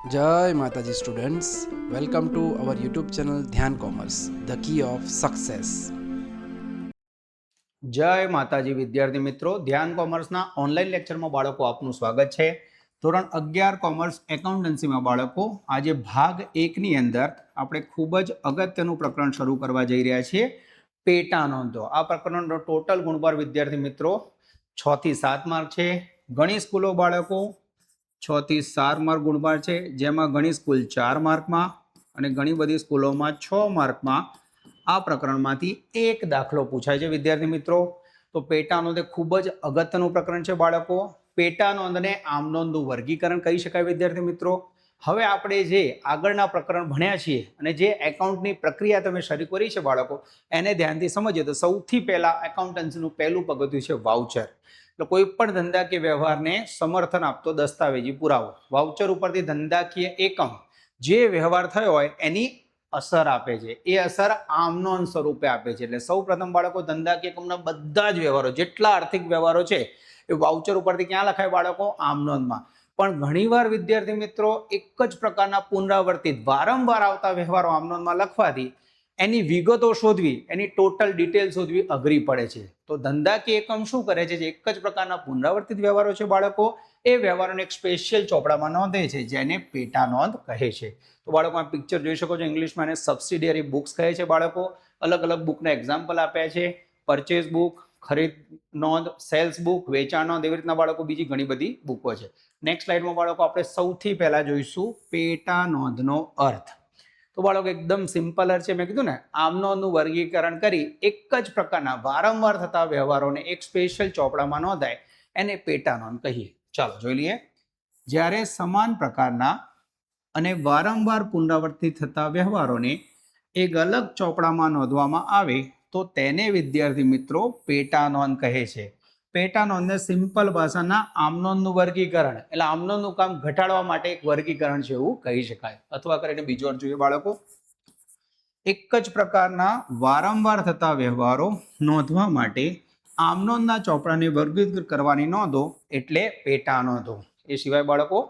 जय माताजी students, welcome to our YouTube channel Dhyan commerce, the key of success. जय माताजी विद्यार्थी मित्रों, ध्यान कॉमर्सना ऑनलाइन लेक्चर में बाळको आपનું સ્વાગત છે। ધોરણ 11 કોમર્સ એકાઉન્ટન્સી માં બાળકો આજે ભાગ 1 ની અંદર આપણે ખૂબ જ અગત્યનું પ્રકરણ શરૂ કરવા જઈ રહ્યા છીએ, પેટા નોંધો। આ પ્રકરણનો ટોટલ ગુણભાર વિદ્યાર્થી મિત્રો 6 થી 7 માર્ક છે। ઘણી સ્કૂલો બાળકો 6 થી 7 માર્ક ગુણભાર છે, જેમાં ઘણી સ્કૂલ 4 માર્કમાં અને ઘણી બધી સ્કૂલોમાં 6 માર્કમાં આ પ્રકરણમાંથી એક દાખલો પૂછાય છે વિદ્યાર્થી મિત્રો। તો પેટા નોંધ એ ખૂબ જ અગત્યનું પ્રકરણ છે બાળકો। પેટા નોંધને આમ નોંધનું વર્ગીકરણ કહી શકાય વિદ્યાર્થી મિત્રો। હવે આપણે જે આગળના પ્રકરણ ભણ્યા છીએ અને જે એકાઉન્ટની પ્રક્રિયા તમે શરૂ કરી છે બાળકો, એને ધ્યાનથી સમજીએ તો સૌથી પહેલા એકાઉન્ટન્સીનું પહેલું પગથિયું છે વાઉચર। તો કોઈ પણ ધંધાકીય વ્યવહારને સમર્થન આપતો દસ્તાવેજી પુરાવો। વાઉચર ઉપરથી ધંધાકીય એકમ જે વ્યવહાર થયો હોય એની અસર આપે છે, એ અસર આમ નોંધ સ્વરૂપે આપે છે। એટલે સૌ પ્રથમ બાળકો ધંધાકીય એકમના બધા જ વ્યવહારો, જેટલા આર્થિક વ્યવહારો છે એ વાઉચર ઉપરથી ક્યાં લખાય બાળકો? આમ નોંધમાં। પણ ઘણીવાર વિદ્યાર્થી મિત્રો એક જ પ્રકારના પુનરાવર્તિત વારંવાર આવતા વ્યવહારો આમ નોંધમાં લખવાથી એની વિગતો શોધવી, એની ટોટલ ડિટેલ શોધવી અઘરી પડે છે। તો ધંધાકીય એકમ શું કરે છે? જે એક જ પ્રકારના પુનરાવર્તિત વ્યવહારો છે બાળકો, એ વ્યવહારોને એક સ્પેશિયલ ચોપડામાં નોંધે છે, જેને પેટા નોંધ કહે છે। તો બાળકો આ પિક્ચર જોઈ શકો છો, ઇંગ્લિશમાં એને સબસિડિયરી બુક્સ કહે છે બાળકો। અલગ અલગ બુકના એક્ઝામ્પલ આપ્યા છે, પરચેઝ બુક, ખરીદ નોંધ, સેલ્સ બુક, વેચાણ નોંધ, એવી રીતના બાળકો બીજી ઘણી બધી બુકો છે। નેક્સ્ટ સ્લાઇડમાં બાળકો આપણે સૌથી પહેલા જોઈશું પેટા નોંધનો અર્થ। તો બાળકો એકદમ સિમ્પલ છે, મેં કીધું ને આમ નોંધનું વર્ગીકરણ કરી એક જ પ્રકારના વારંવાર થતા વ્યવહારોને એક સ્પેશિયલ ચોપડામાં નોંધાય એને પેટા નોંધ કહીએ। ચાલો જોઈ લઈએ। જ્યારે સમાન પ્રકારના અને વારંવાર પુનરાવર્તિત થતા વ્યવહારોને એક અલગ ચોપડામાં નોંધવામાં આવે તો તેને વિદ્યાર્થી મિત્રો પેટા નોંધ કહે છે। પેટા નોંધને સિમ્પલ ભાષાના આમ નોંધનું વર્ગીકરણ, એટલે આમ નોંધનું કામ ઘટાડવા માટે એક વર્ગીકરણ છે એવું કહી શકાય। અથવા કરીને બીજો અર્થ જોઈએ બાળકો, એક જ પ્રકારના વારંવાર થતા વ્યવહારો નોંધવા માટે આમ નોંધના ચોપડાને વર્ગીકૃત કરવાની નોંધો એટલે પેટા નોંધો। એ સિવાય બાળકો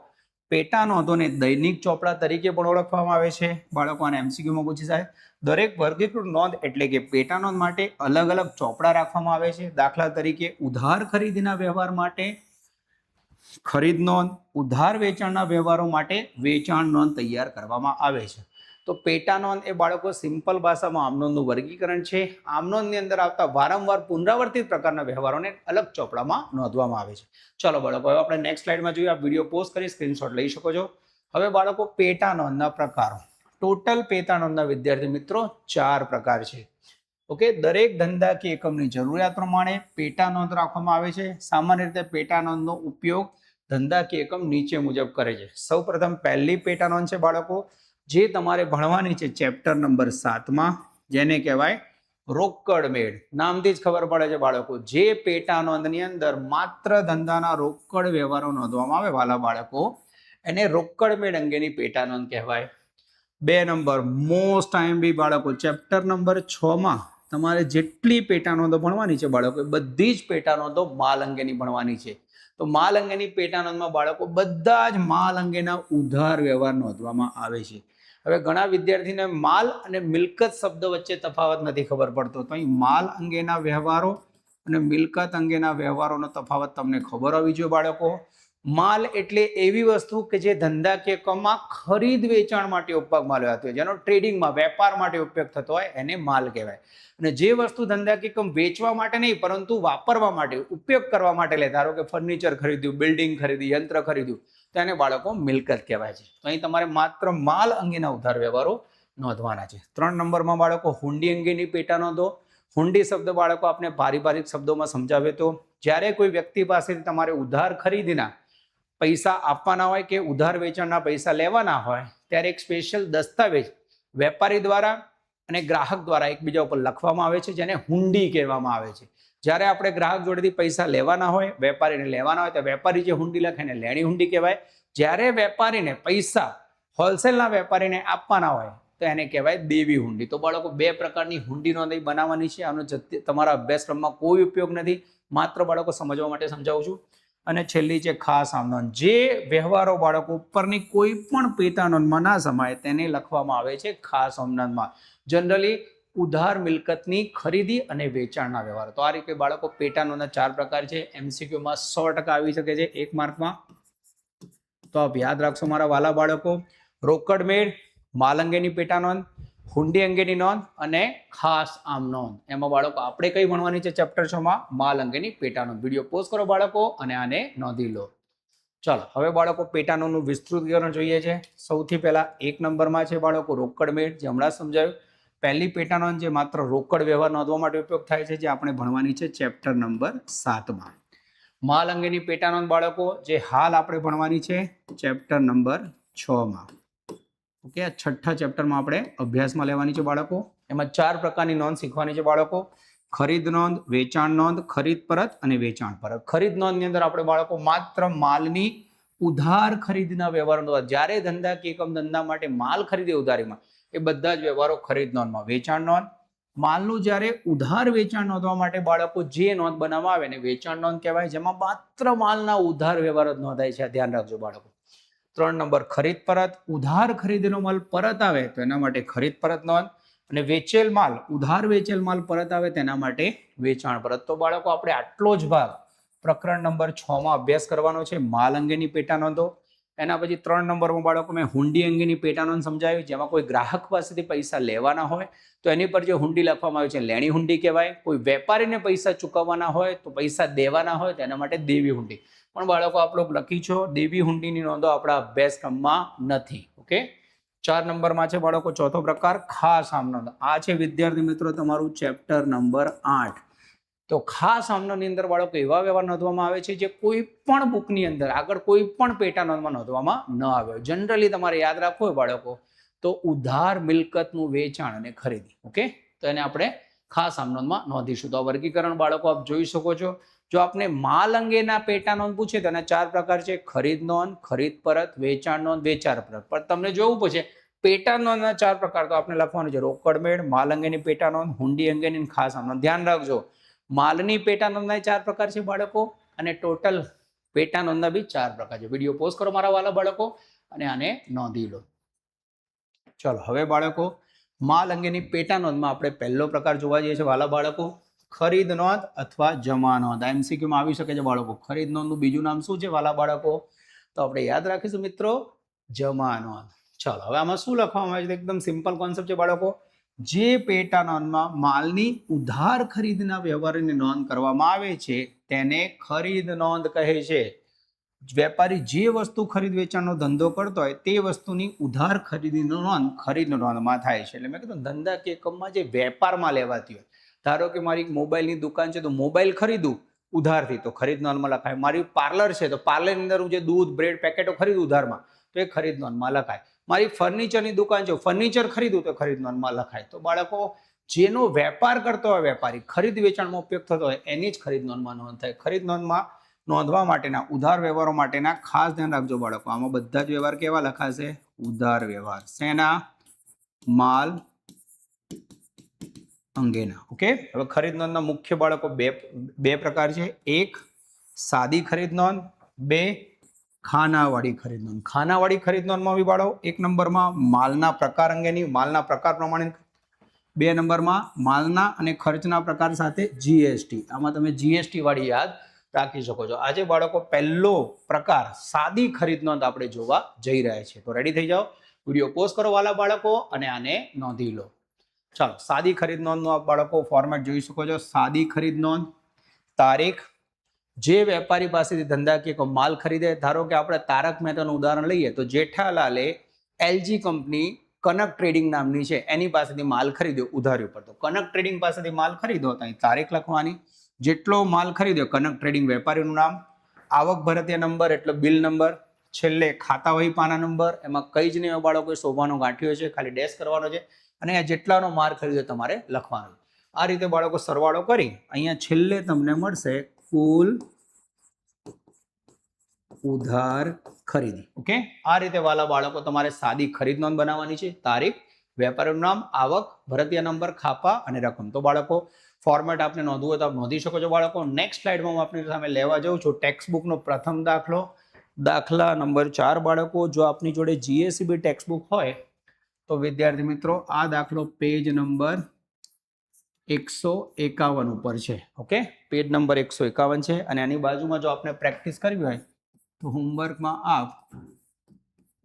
પેટા નોંધોને દૈનિક ચોપડા તરીકે પણ ઓળખવામાં આવે છે। બાળકો આને એમસીક્યુમાં પૂછી જાય, દરેક વર્ગીકૃત નોંધ એટલે કે પેટા નોંધ માટે અલગ અલગ ચોપડા રાખવામાં આવે છે। દાખલા તરીકે ઉધાર ખરીદીના વ્યવહાર માટે ખરીદ નોંધ, ઉધાર વેચાણના વ્યવહારો માટે વેચાણ નોંધ તૈયાર કરવામાં આવે છે। તો પેટા નોંધ એ બાળકો સિમ્પલ ભાષામાં આમ નોંધનું વર્ગીકરણ છે। આમ નોંધની અંદર આવતા વારંવાર પુનરાવર્તિત પ્રકારના વ્યવહારોને અલગ ચોપડામાં નોંધવામાં આવે છે। ચલો બાળકો, હવે આપણે નેક્સ્ટ સ્લાઇડમાં જોઈએ। આ વિડીયો પોઝ કરી સ્ક્રીનશોટ લઈ શકો છો। હવે બાળકો પેટા નોંધના પ્રકારો, ટોટલ પેટા નોંધના વિદ્યાર્થી મિત્રો 4 પ્રકાર છે। ઓકે, દરેક ધંધાકીય એકમની જરૂરિયાત પ્રમાણે પેટા નોંધ રાખવામાં આવે છે। સામાન્ય રીતે પેટા નોંધનો ઉપયોગ ધંધાકીય એકમ નીચે મુજબ કરે છે। સૌપ્રથમ પહેલી પેટા નોંધ છે બાળકો, જે તમારે ભણવાની છે ચેપ્ટર નંબર 7માં, જેને કહેવાય રોકડ મેળ। નામથી જ ખબર પડે છે બાળકો, જે પેટા નોંધની અંદર માત્ર ધંધાના રોકડ વ્યવહારો નોંધવામાં આવે વાલા બાળકો, એને રોકડ મેળ અંગેની પેટા નોંધ કહેવાય। 2 નંબર મોસ્ટ ટાઈમ બી બાળકો, ચેપ્ટર નંબર 6માં તમારે જેટલી પેટા નોંધો ભણવાની છે બાળકો, બધી જ પેટા નોંધો માલ અંગેની ભણવાની છે। તો માલ અંગેની પેટા નોંધમાં બાળકો બધા જ માલ અંગેના ઉધાર વ્યવહાર નોંધવામાં આવે છે। હવે ઘણા વિદ્યાર્થીને માલ અને મિલકત શબ્દ વચ્ચે તફાવત નથી ખબર પડતો, તો અહીં માલ અંગેના વ્યવહારો અને મિલકત અંગેના વ્યવહારોનો તફાવત તમને ખબર હોવી જોઈએ બાળકો। માલ એટલે એવી વસ્તુ કે જે ધંધાકીય એકમમાં ખરીદ વેચાણ માટે ઉપયોગમાં લેવાતી હોય, જેનો ટ્રેડિંગમાં વેપાર માટે ઉપયોગ થતો હોય, એને માલ કહેવાય। અને જે વસ્તુ ધંધાકીય એકમ વેચવા માટે નહીં પરંતુ વાપરવા માટે, ઉપયોગ કરવા માટે લે, ધારો કે ફર્નિચર ખરીદ્યું, બિલ્ડિંગ ખરીદી, યંત્ર ખરીદ્યું, તો એને બાળકો મિલકત કહેવાય છે। તો અહીં તમારે માત્ર માલ અંગેના ઉધાર વ્યવહારો નોંધવાના છે। 3 નંબરમાં બાળકો હુંડી અંગેની પેટા નોંધો। હુંડી શબ્દ બાળકો આપણે પારિભાષિક શબ્દોમાં સમજાવે તો જ્યારે કોઈ વ્યક્તિ પાસેથી તમારે ઉધાર ખરીદીના પૈસા આપવાના હોય કે ઉધાર વેચાણના પૈસા લેવાના હોય, ત્યારે એક સ્પેશિયલ દસ્તાવેજ વેપારી દ્વારા અને ગ્રાહક દ્વારા એકબીજા ઉપર લખવામાં આવે છે, જેને હુંડી કહેવામાં આવે છે। જ્યારે આપણે ગ્રાહક જોડેથી પૈસા લેવાના હોય, વેપારીને લેવાના હોય, તો વેપારી જે હુંડી લખે એને લેણી હુંડી કહેવાય। જ્યારે વેપારીને પૈસા હોલસેલના વેપારીને આપવાના હોય તો એને કહેવાય દેવી હુંડી। તો બાળકો 2 પ્રકારની હુંડી નોંધ બનાવવાની છે। આનો તમારા અભ્યાસક્રમમાં કોઈ ઉપયોગ નથી, માત્ર બાળકો સમજવા માટે સમજાવું છું। અને છેલ્લી છે ખાસ આમ નોંધ. જે વ્યવહારો બાળકો ઉપરની કોઈ પણ પેટા નોંધમાં ના સમાય તેને લખવામાં આવે છે ખાસ આમ નોંધમાં. જનરલી ઉધાર મિલકતની ખરીદી અને વેચાણના વ્યવહાર. તો આ રીતે બાળકો પેટા નોંધના 4 પ્રકાર છે. MCQમાં 100% આવી શકે છે 1 માર્કમાં. તો આપ યાદ રાખશો મારા વાલા બાળકો. રોકડ મેળ, માલ અંગેની પેટા નોંધ, હુંડી અંગેની નોંધ અને ખાસ આમ નોંધ. એમાં બાળકો આપણે કઈ ભણવાની છે ચેપ્ટર 6 માં? માલ અંગેની પેટા નોંધ. વિડીયો પોઝ કરો બાળકો અને આને નોંધી લો. ચાલો હવે બાળકો પેટા નોંધનું વિસ્તૃતીકરણ જોઈએ છે. સૌથી પહેલા 1 નંબરમાં છે બાળકો રોકડ મેળ, જે હમણાં સમજાયું. પહેલી પેટા નોંધ જે માત્ર રોકડ વ્યવહાર નોંધવા માટે ઉપયોગ થાય છે, જે આપણે ભણવાની છે ચેપ્ટર નંબર 7 માં. માલ અંગેની પેટા નોંધ બાળકો જે હાલ આપણે ભણવાની છે ચેપ્ટર નંબર 6 માં. ઓકે, આ 6થા ચેપ્ટરમાં આપણે અભ્યાસમાં લેવાની છે બાળકો. એમાં 4 પ્રકારની નોંધ શીખવાની છે બાળકો. ખરીદ નોંધ, વેચાણ નોંધ, ખરીદ પરત અને વેચાણ પરત. ખરીદ નોંધની અંદર આપણે બાળકો માત્ર માલની ઉધાર ખરીદના વ્યવહારો નોંધ. જ્યારે ધંધા કે એકમ ધંધા માટે માલ ખરીદે ઉધારીમાં, એ બધા જ વ્યવહારો ખરીદ નોંધમાં. વેચાણ નોંધ માલનું જ્યારે ઉધાર વેચાણ નોંધવા માટે બાળકો જે નોંધ બનાવવા આવે ને વેચાણ નોંધ કહેવાય, જેમાં માત્ર માલના ઉધાર વ્યવહાર જ નોંધાય છે. ધ્યાન રાખજો બાળકો. 3 નંબર ખરીદ પરત. ઉધાર ખરીદેલો માલ પરત આવે તો એના માટે ખરીદ પરત નોંધ. અને વેચેલ માલ, ઉધાર વેચેલ માલ પરત આવે તેના માટે વેચાણ પરત. તો બાળકો આપણે આટલો જ ભાગ પ્રકરણ નંબર 6 માં અભ્યાસ કરવાનો છે, માલ અંગેની પેટા નોંધો. એના પછી 3 નંબરમાં બાળકો મેં હુંડી અંગેની પેટા નોંધ સમજાવી, જેમાં કોઈ ગ્રાહક પાસેથી પૈસા લેવાના હોય તો એની પર જે હુંડી લખવામાં આવે છે લેણી હુંડી કહેવાય. કોઈ વેપારીને પૈસા ચૂકવવાના હોય તો પૈસા દેવાના હોય તો એના માટે દેવી હુંડી. પણ બાળકો આપ લોકો લખી છો દેવી હુંડીની નોંધો આપણા અભ્યાસક્રમમાં નથી. ઓકે, 4 નંબરમાં છે બાળકો ચોથો પ્રકાર ખાસ આમ નોંધ. આ છે વિદ્યાર્થી મિત્રો તમારું ચેપ્ટર નંબર 8. તો ખાસ આમ નોંધની અંદર બાળકો એવા વ્યવહાર નોંધવામાં આવે છે જે કોઈ પણ બુકની અંદર આગળ કોઈ પણ પેટા નોંધમાં નોંધવામાં ન આવે. જનરલી તમારે યાદ રાખવું હોય બાળકો તો ઉધાર મિલકતનું વેચાણ અને ખરીદી. ઓકે, તો એને આપણે ખાસ આમ નોંધમાં નોંધીશું. તો આ વર્ગીકરણ બાળકો આપ જોઈ શકો છો. જો આપને માલ અંગેના પેટા નોંધ પૂછે તો એના 4 પ્રકાર છે: ખરીદ નોંધ, ખરીદ પરત, વેચાણ નોંધ, વેચાણ પરત. પણ તમને જોવું પૂછે પેટા નોંધના 4 પ્રકાર, તો આપણે લખવાનું છે રોકડ મેળ, માલ અંગેની પેટા નોંધ, હુંડી અંગેની ખાસ આમ નોંધ. ધ્યાન રાખજો માલની પેટા નોંધના 4 પ્રકાર છે બાળકો, અને ટોટલ પેટા નોંધના બી 4 પ્રકાર છે. વિડીયો પોઝ કરો મારા વાલા બાળકો અને આને નોંધી લો. ચલો હવે બાળકો માલ અંગેની પેટા નોંધમાં આપણે પહેલો પ્રકાર જોવા જઈએ છીએ વાલા બાળકો, ખરીદ નોંધ અથવા જમા નોંધ. MCQમાં આવી શકે છે બાળકો. ખરીદ નોંધનું બીજું નામ શું છે વાલા બાળકો? તો આપણે યાદ રાખીશું મિત્રો, જમા નોંધ. ચાલો હવે આમાં શું લખવામાં આવે છે? એકદમ સિમ્પલ કોન્સેપ્ટ છે બાળકો. જે પેટા નોંધમાં માલની ઉધાર ખરીદના વ્યવહારની નોંધ કરવામાં આવે છે તેને ખરીદ નોંધ કહે છે. વેપારી જે વસ્તુ ખરીદ વેચાણનો ધંધો કરતો હોય તે વસ્તુની ઉધાર ખરીદીનો નોંધ ખરીદ નોંધમાં થાય છે. એટલે મેં કીધું ધંધા કે એકમમાં જે વેપારમાં લેવાતી હોય, ધારો કે મારી મોબાઈલની દુકાન છે તો મોબાઈલ ખરીદું ઉધારથી તો ખરીદ નોંધમાં લખાય. મારી પાર્લર છે તો પાર્લરની અંદર હું જે દૂધ બ્રેડ પેકેટો ખરીદું ઉધારમાં તો એ ખરીદ નોંધમાં લખાય. મારી ફર્નિચરની દુકાન છે, ફર્નિચર ખરીદું તો ખરીદ નોંધમાં લખાય. તો બાળકો જેનો વેપાર કરતો હોય વેપારી, ખરીદ વેચાણમાં ઉપયોગ થતો હોય એની જ ખરીદ નોંધમાં નોંધ થાય. ખરીદ નોંધમાં નોંધવા માટેના ઉધાર વ્યવહારો માટેના ખાસ ધ્યાન રાખજો બાળકો. આમાં બધા જ વ્યવહાર કેવા લખાશે? ઉધાર વ્યવહાર. શેના? માલ અંગેના. ઓકે, હવે ખરીદ નોંધના મુખ્ય બાળકો બે પ્રકાર છે. 1 સાદી ખરીદ નોંધ, 2 ખાનાવાળી ખરીદ નોંધ. ખાનાવાળી ખરીદ નોંધમાં બી બાળકો 1 નંબરમાં માલના પ્રકાર અંગેની, માલના પ્રકાર પ્રમાણે. 2 નંબરમાં માલના અને ખર્ચના પ્રકાર સાથે GST. આમાં તમે GST વાળી યાદ રાખી શકો છો. આજે બાળકો પહેલો પ્રકાર સાદી ખરીદ નોંધ આપણે જોવા જઈ રહ્યા છીએ. તો રેડી થઈ જાઓ, વિડીયો પોઝ કરો વાલા બાળકો અને આને નોંધી લો. ચાલો સાદી ખરીદ નોંધનું આપ બાળકો ફોર્મેટ જોઈ શકો છો. સાદી ખરીદ નોંધ તારીખ, જે વેપારી પાસેથી ધંધાકીય માલ ખરીદે, ધારો કે આપણે તારક મહેતાનું ઉદાહરણ લઈએ તો જેઠાલાલે LG કંપની કનક ટ્રેડિંગ નામની છે એની પાસેથી માલ ખરીદ્યો ઉધારી ઉપર. તો કનક ટ્રેડિંગ પાસેથી માલ ખરીદ્યો તો અહીં તારીખ લખવાની, જેટલો માલ ખરીદ્યો કનક ટ્રેડિંગ વેપારીનું નામ, આવક ભરતીય નંબર એટલે બિલ નંબર, છેલ્લે ખાતા વહી પાના નંબર. એમાં કઈ જ નહીં બાળકો, શોભાનો ગાંઠિયો છે, ખાલી ડેશ કરવાનો છે અને આ જેટલાનો માલ ખરીદ્યો તમારે લખવાનો. આ રીતે બાળકો સરવાળો કરી અહીંયા છેલ્લે તમને મળશે કુલ ઉધાર ખરીદી. ઓકે, આ રીતે વાલા બાળકો તમારે સાદી ખરીદ નોંધ બનાવવાની છે. તારીખ, વેપારીનું નામ, આવક, ભરતીય નંબર, ખાપા અને રકમ. તો બાળકો ફોર્મેટ આપને નોંધવું હોય તો આપ નોંધી શકો છો બાળકો. નેક્સ્ટ સ્લાઇડમાં હું આપની સામે લેવા જાઉં છું ટેક્સ્ટ બુકનો પ્રથમ દાખલો, દાખલા નંબર 4 બાળકો. જો આપની જોડે જીએસસીબી ટેક્સ્ટ બુક હોય તો વિદ્યાર્થી મિત્રો આ દાખલો પેજ નંબર 151 ઉપર છે. ઓકે, પેજ નંબર 151 છે. અને આની બાજુમાં જો આપણે પ્રેક્ટિસ કરવી હોય તો હોમવર્કમાં આપ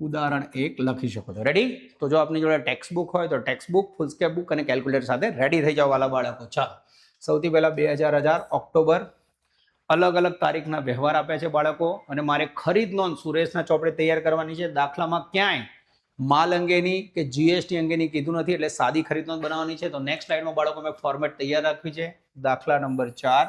ઉદાહરણ 1 લખી શકો છો. રેડી? તો જો આપની જોડે ટેક્સ્ટ બુક હોય તો ટેક્સ્ટ બુક, ફૂલસ્કેપ બુક અને કેલ્ક્યુલેટર સાથે રેડી થઈ જાઓ વાલા બાળકો. ચાલો, સૌથી પહેલા 2000 ઓક્ટોબર, અલગ અલગ તારીખના વ્યવહાર આપ્યા છે બાળકો, અને મારે ખરીદ નોંધ સુરેશના ચોપડે તૈયાર કરવાની છે. દાખલામાં ક્યાંય માલ અંગેની કે જીએસટી અંગેની કીધું નથી, એટલે સાદી ખરીદ નોંધ બનાવવાની છે. તો નેક્સ્ટ સ્લાઇડમાં બાળકો મેં ફોર્મેટ તૈયાર રાખ્યું છે. દાખલા નંબર 4,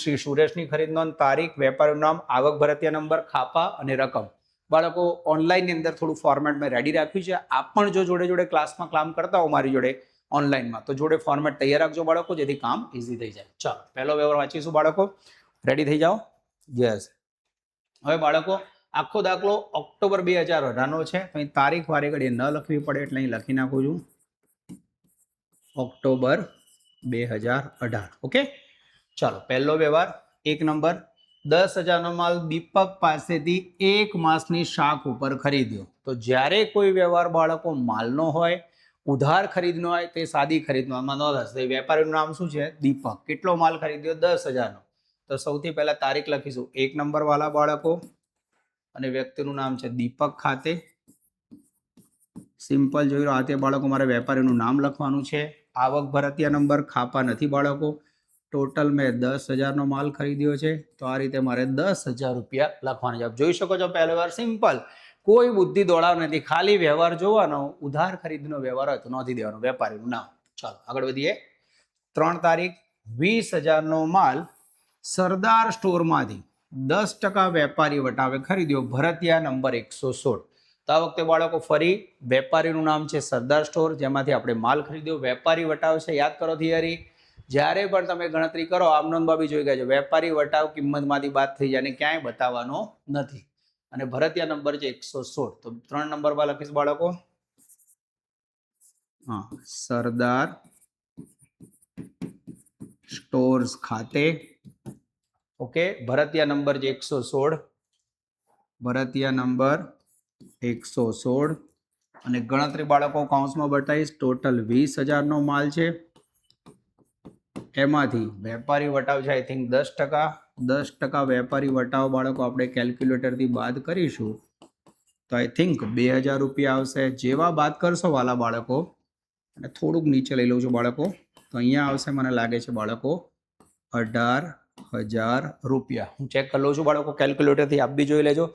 શ્રી સુરેશની ખરીદ નોંધ, તારીખ, વેપારીનું નામ, આવક ભરતીય નંબર, ખાપા અને રકમ. બાળકો ઓનલાઈનની અંદર થોડું ફોર્મેટ મેં રેડી રાખ્યું છે. આપ પણ જો જોડે જોડે ક્લાસમાં કામ કરતા હો મારી જોડે ઓનલાઈનમાં, તો જોડે ફોર્મેટ તૈયાર રાખજો બાળકો, જેથી કામ ઇઝી થઈ જાય. ચાલો, પહેલો વ્યવહાર વાંચીશું બાળકો. રેડી થઈ જાઓ. યસ. હવે બાળકો આખો દાખલો ઓક્ટોબર 2018 છે. તો અહીં તારીખ વારે ઘડીએ ન લખવી પડે એટલે અહીં લખી નાખું છું ઓક્ટોબર 2018. ઓકે, ચાલો, પહેલો વ્યવહાર 1 નંબર, 10,000 માલ દીપક પાસેથી 1 માસની શાક ઉપર ખરીદ્યો. તો જ્યારે કોઈ વ્યવહાર બાળકો માલનો હોય, ઉધાર ખરીદનો હોય, તે સાદી ખરીદમાં નોંધ હશે. વેપારીનું નામ શું છે? દીપક. કેટલો માલ ખરીદ્યો? 10,000 નો. તો સૌથી પહેલા તારીખ લખીશું 1 નંબર વાલા બાળકો, અને વ્યક્તિનું નામ છે દીપક ખાતે. સિમ્પલ જોઈ લો, આ બાળકો મારે વેપારીનું નામ લખવાનું છે. આવક ભરતીય નંબર, ખાપા નથી બાળકો. ટોટલ મેં 10,000 માલ ખરીદ્યો છે, તો આ રીતે મારે 10,000 રૂપિયા લખવાના છે. આપ જોઈ શકો છો પહેલો વ્યવહાર સિમ્પલ, કોઈ બુદ્ધિ દોડાવ નથી, ખાલી વ્યવહાર જોવાનો. ઉધાર ખરીદનો વ્યવહાર હોય તો નોંધી દેવાનું વેપારીનું નામ. ચાલો આગળ વધીએ. 3 તારીખ, 20,000 માલ સરદાર સ્ટોરમાંથી 10% વેપારી વટાવે ખરીદ્યો, ભરતીયા નંબર 116. તો આ વખતે બાળકો ફરી વેપારીનું નામ છે સરદાર સ્ટોર, જેમાંથી આપણે માલ ખરીદ્યો. વેપારી વટાવ છે, યાદ કરો થિયરી. જ્યારે પણ તમે ગણતરી કરો, આમનોંધમાં બી જોઈ ગયા છે, વેપારી વટાવ કિંમતમાંથી બાદ થઈ જાય અને ક્યાંય બતાવવાનો નથી. અને ભરતીયા નંબર છે 116. તો 3 નંબર પર લખીશ બાળકો. હા, સરદાર સ્ટોર્સ ખાતે. ઓકે, ભરતીયા નંબર છે 116, ભરતીયા નંબર 116. અને ગણતરી બાળકો કૌંસમાં બતાવીશ. ટોટલ 20,000 માલ છે, એમાંથી વેપારી વટાવ છે આઈ થિંક 10%. 10% વેપારી વટાવ બાળકો આપણે કેલ્ક્યુલેટરથી બાદ કરીશું તો આઈ થિંક 2,000 રૂપિયા આવશે. જેવા બાદ કરશો વાલા બાળકો, અને થોડુંક નીચે લઈ લઉં છું બાળકો, તો અહીંયા આવશે મને લાગે છે બાળકો 18,000 રૂપિયા. હું ચેક કરી લઉં છું બાળકો કેલ્ક્યુલેટરથી, આપ બી જોઈ લેજો.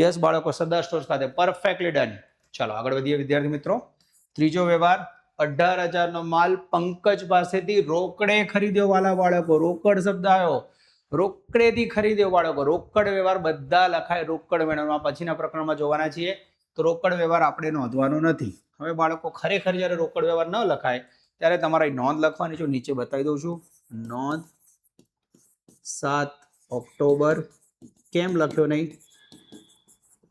યસ બાળકો, સરદાર સ્ટોર્સ ખાતે, પરફેક્ટલી ડન. ચાલો આગળ વધીએ વિદ્યાર્થી મિત્રો. ત્રીજો વ્યવહાર, 18,000 માલ પંકજ પાસેથી રોકડે ખરીદ્યો વાલા બાળકો. રોકડ શબ્દ આવ્યો, રોકડેથી ખરીદ્યો બાળકો. રોકડ વ્યવહાર બધા લખાય રોકડ મેળવવા, પછીના પ્રકરણમાં જોવાના છીએ. તો રોકડ વ્યવહાર આપણે નોંધવાનો નથી. હવે બાળકો ખરેખર જ્યારે રોકડ વ્યવહાર ન લખાય ત્યારે તમારે નોંધ લખવાની છે. નીચે બતાવી દઉં છું, નોંધ 7 ઓક્ટોબર. કેમ લખ્યો નહીં?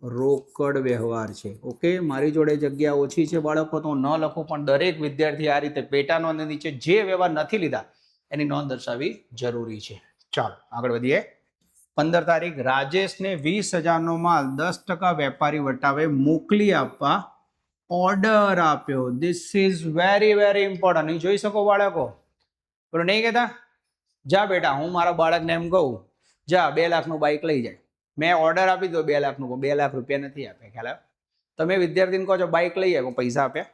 રોકડ વ્યવહાર છે. ઓકે, મારી જોડે જગ્યા ઓછી છે બાળકો, તો ન લખો, પણ દરેક વિદ્યાર્થી આ રીતે પેટા નોંધ નીચે જે વ્યવહાર નથી લીધા એની નોંધ દર્શાવવી જરૂરી છે. ચાલો આગળ વધીએ. 15 તારીખ, રાજેશને 20,000 માલ 10% વેપારી વટાવે મોકલી આપવા ઓર્ડર આપ્યો. This is very very important. અહીં જોઈ શકો બાળકો, પણ નહીં કહેતા જા બેટા, હું મારા બાળકને એમ કહું જા 2 લાખનું બાઇક લઈ જાય, મેં ઓર્ડર આપી દો 2 લાખનું, 2 લાખ રૂપિયા નથી આપ્યા. ખ્યાલ આવે? તમે વિદ્યાર્થીને કહો છો બાઇક લઈ આવ્યો, પૈસા આપ્યા.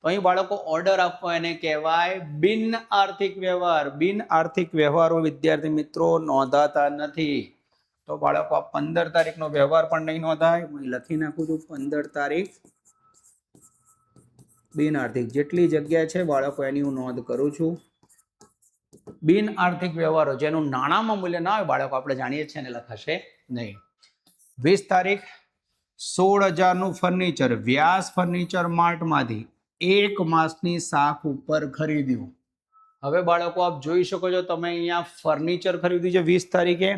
તો અહીં બાળકો ઓર્ડર આપવો એને કહેવાય બિન આર્થિક વ્યવહાર. બિન આર્થિક વ્યવહારો વિદ્યાર્થી મિત્રો નોંધાતા નથી. તો બાળકો આ 15 તારીખનો વ્યવહાર પણ નહીં નોંધાય. હું લખી નાખું છું 15 તારીખ બિન આર્થિક. જેટલી જગ્યા છે બાળકો એની હું નોંધ કરું છું. બિન આર્થિક વ્યવહારો જેનું નાણાંમાં મૂલ્ય ના હોય બાળકો, આપણે જાણીએ છીએ, એને લખાશે નહીં. 20 તારીખ, 16,000 નું ફર્નિચર વ્યાસ ફર્નિચર માર્ટમાંથી 1 માસની શાખ ઉપર ખરીદ્યું. હવે બાળકો આપ જોઈ શકો છો, તમે અહીંયા ફર્નિચર ખરીદ્યું છે 20 તારીખે.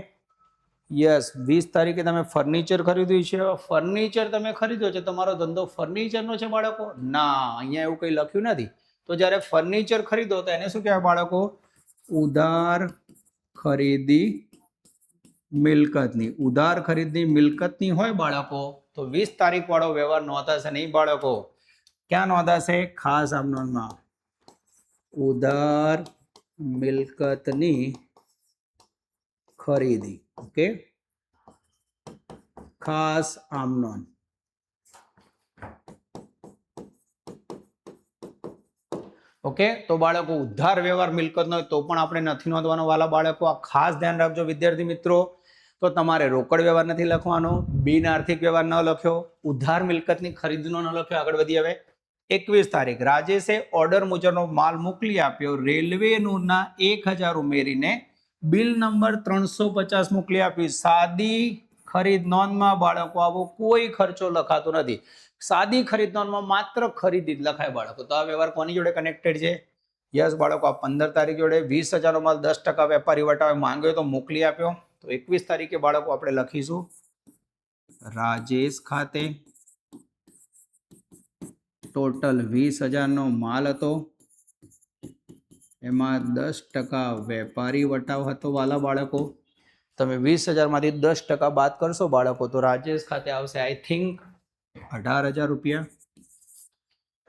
યસ, 20 તારીખે તમે ફર્નિચર ખરીદ્યું છે. ફર્નિચર તમે ખરીદ્યો છે, તમારો ધંધો ફર્નિચરનો છે બાળકો? ના, અહીંયા એવું કંઈ લખ્યું નથી. તો જ્યારે ફર્નિચર ખરીદો તો એને શું કહેવાય બાળકો? ઉધાર ખરીદી મિલકતની. ઉધાર ખરીદની મિલકતની હોય બાળકો તો 20 તારીખ વાળો વ્યવહાર નોંધાશે નહીં બાળકો. ક્યાં નોંધાશે? ખાસ આમ નોંધમાં ઉધાર મિલકતની ખરીદી. ઓકે, ખાસ આમ નોંધ. ઓકે, તો બાળકો ઉધાર વ્યવહાર મિલકતનો હોય તો પણ આપણે નથી નોંધવાનો વાલા બાળકો. આ ખાસ ધ્યાન રાખજો વિદ્યાર્થી મિત્રો. તો તમારે રોકડ વ્યવહાર નથી લખવાનો, બિન આર્થિક વ્યવહાર ન લખ્યો, ઉધાર મિલકતની ખરીદનો ન લખ્યો. આગળ વધી હવે 21 તારીખ રાજેશે ઓર્ડર મુજબનો માલ મોકલી આપ્યો. રેલવેનું ના 1000 ઉમેરીને બિલ નંબર 350 મોકલી આપ્યું. સાદી ખરીદ નોંધમાં બાળકો આવો કોઈ ખર્ચો લખાતો નથી. સાદી ખરીદ નોંધમાં માત્ર ખરીદી જ લખાય બાળકો. તો આ વ્યવહાર કોની જોડે કનેક્ટેડ છે? યસ બાળકો, આ 15 તારીખ જોડે 20,000 નો માલ 10% વેપારી વટાવે માંગ્યો તો મોકલી આપ્યો. તો 21 તારીખે બાળકો આપણે લખીશું રાજેશ ખાતે ટોટલ 20,000 નો માલ હતો, એમાં 10% વેપારી વટાવ હતો વાલા બાળકો. તમે 20,000 માંથી 10% બાદ કરશો બાળકો તો રાજેશ ખાતે આવશે આઈ થિંક 18,000 રૂપિયા.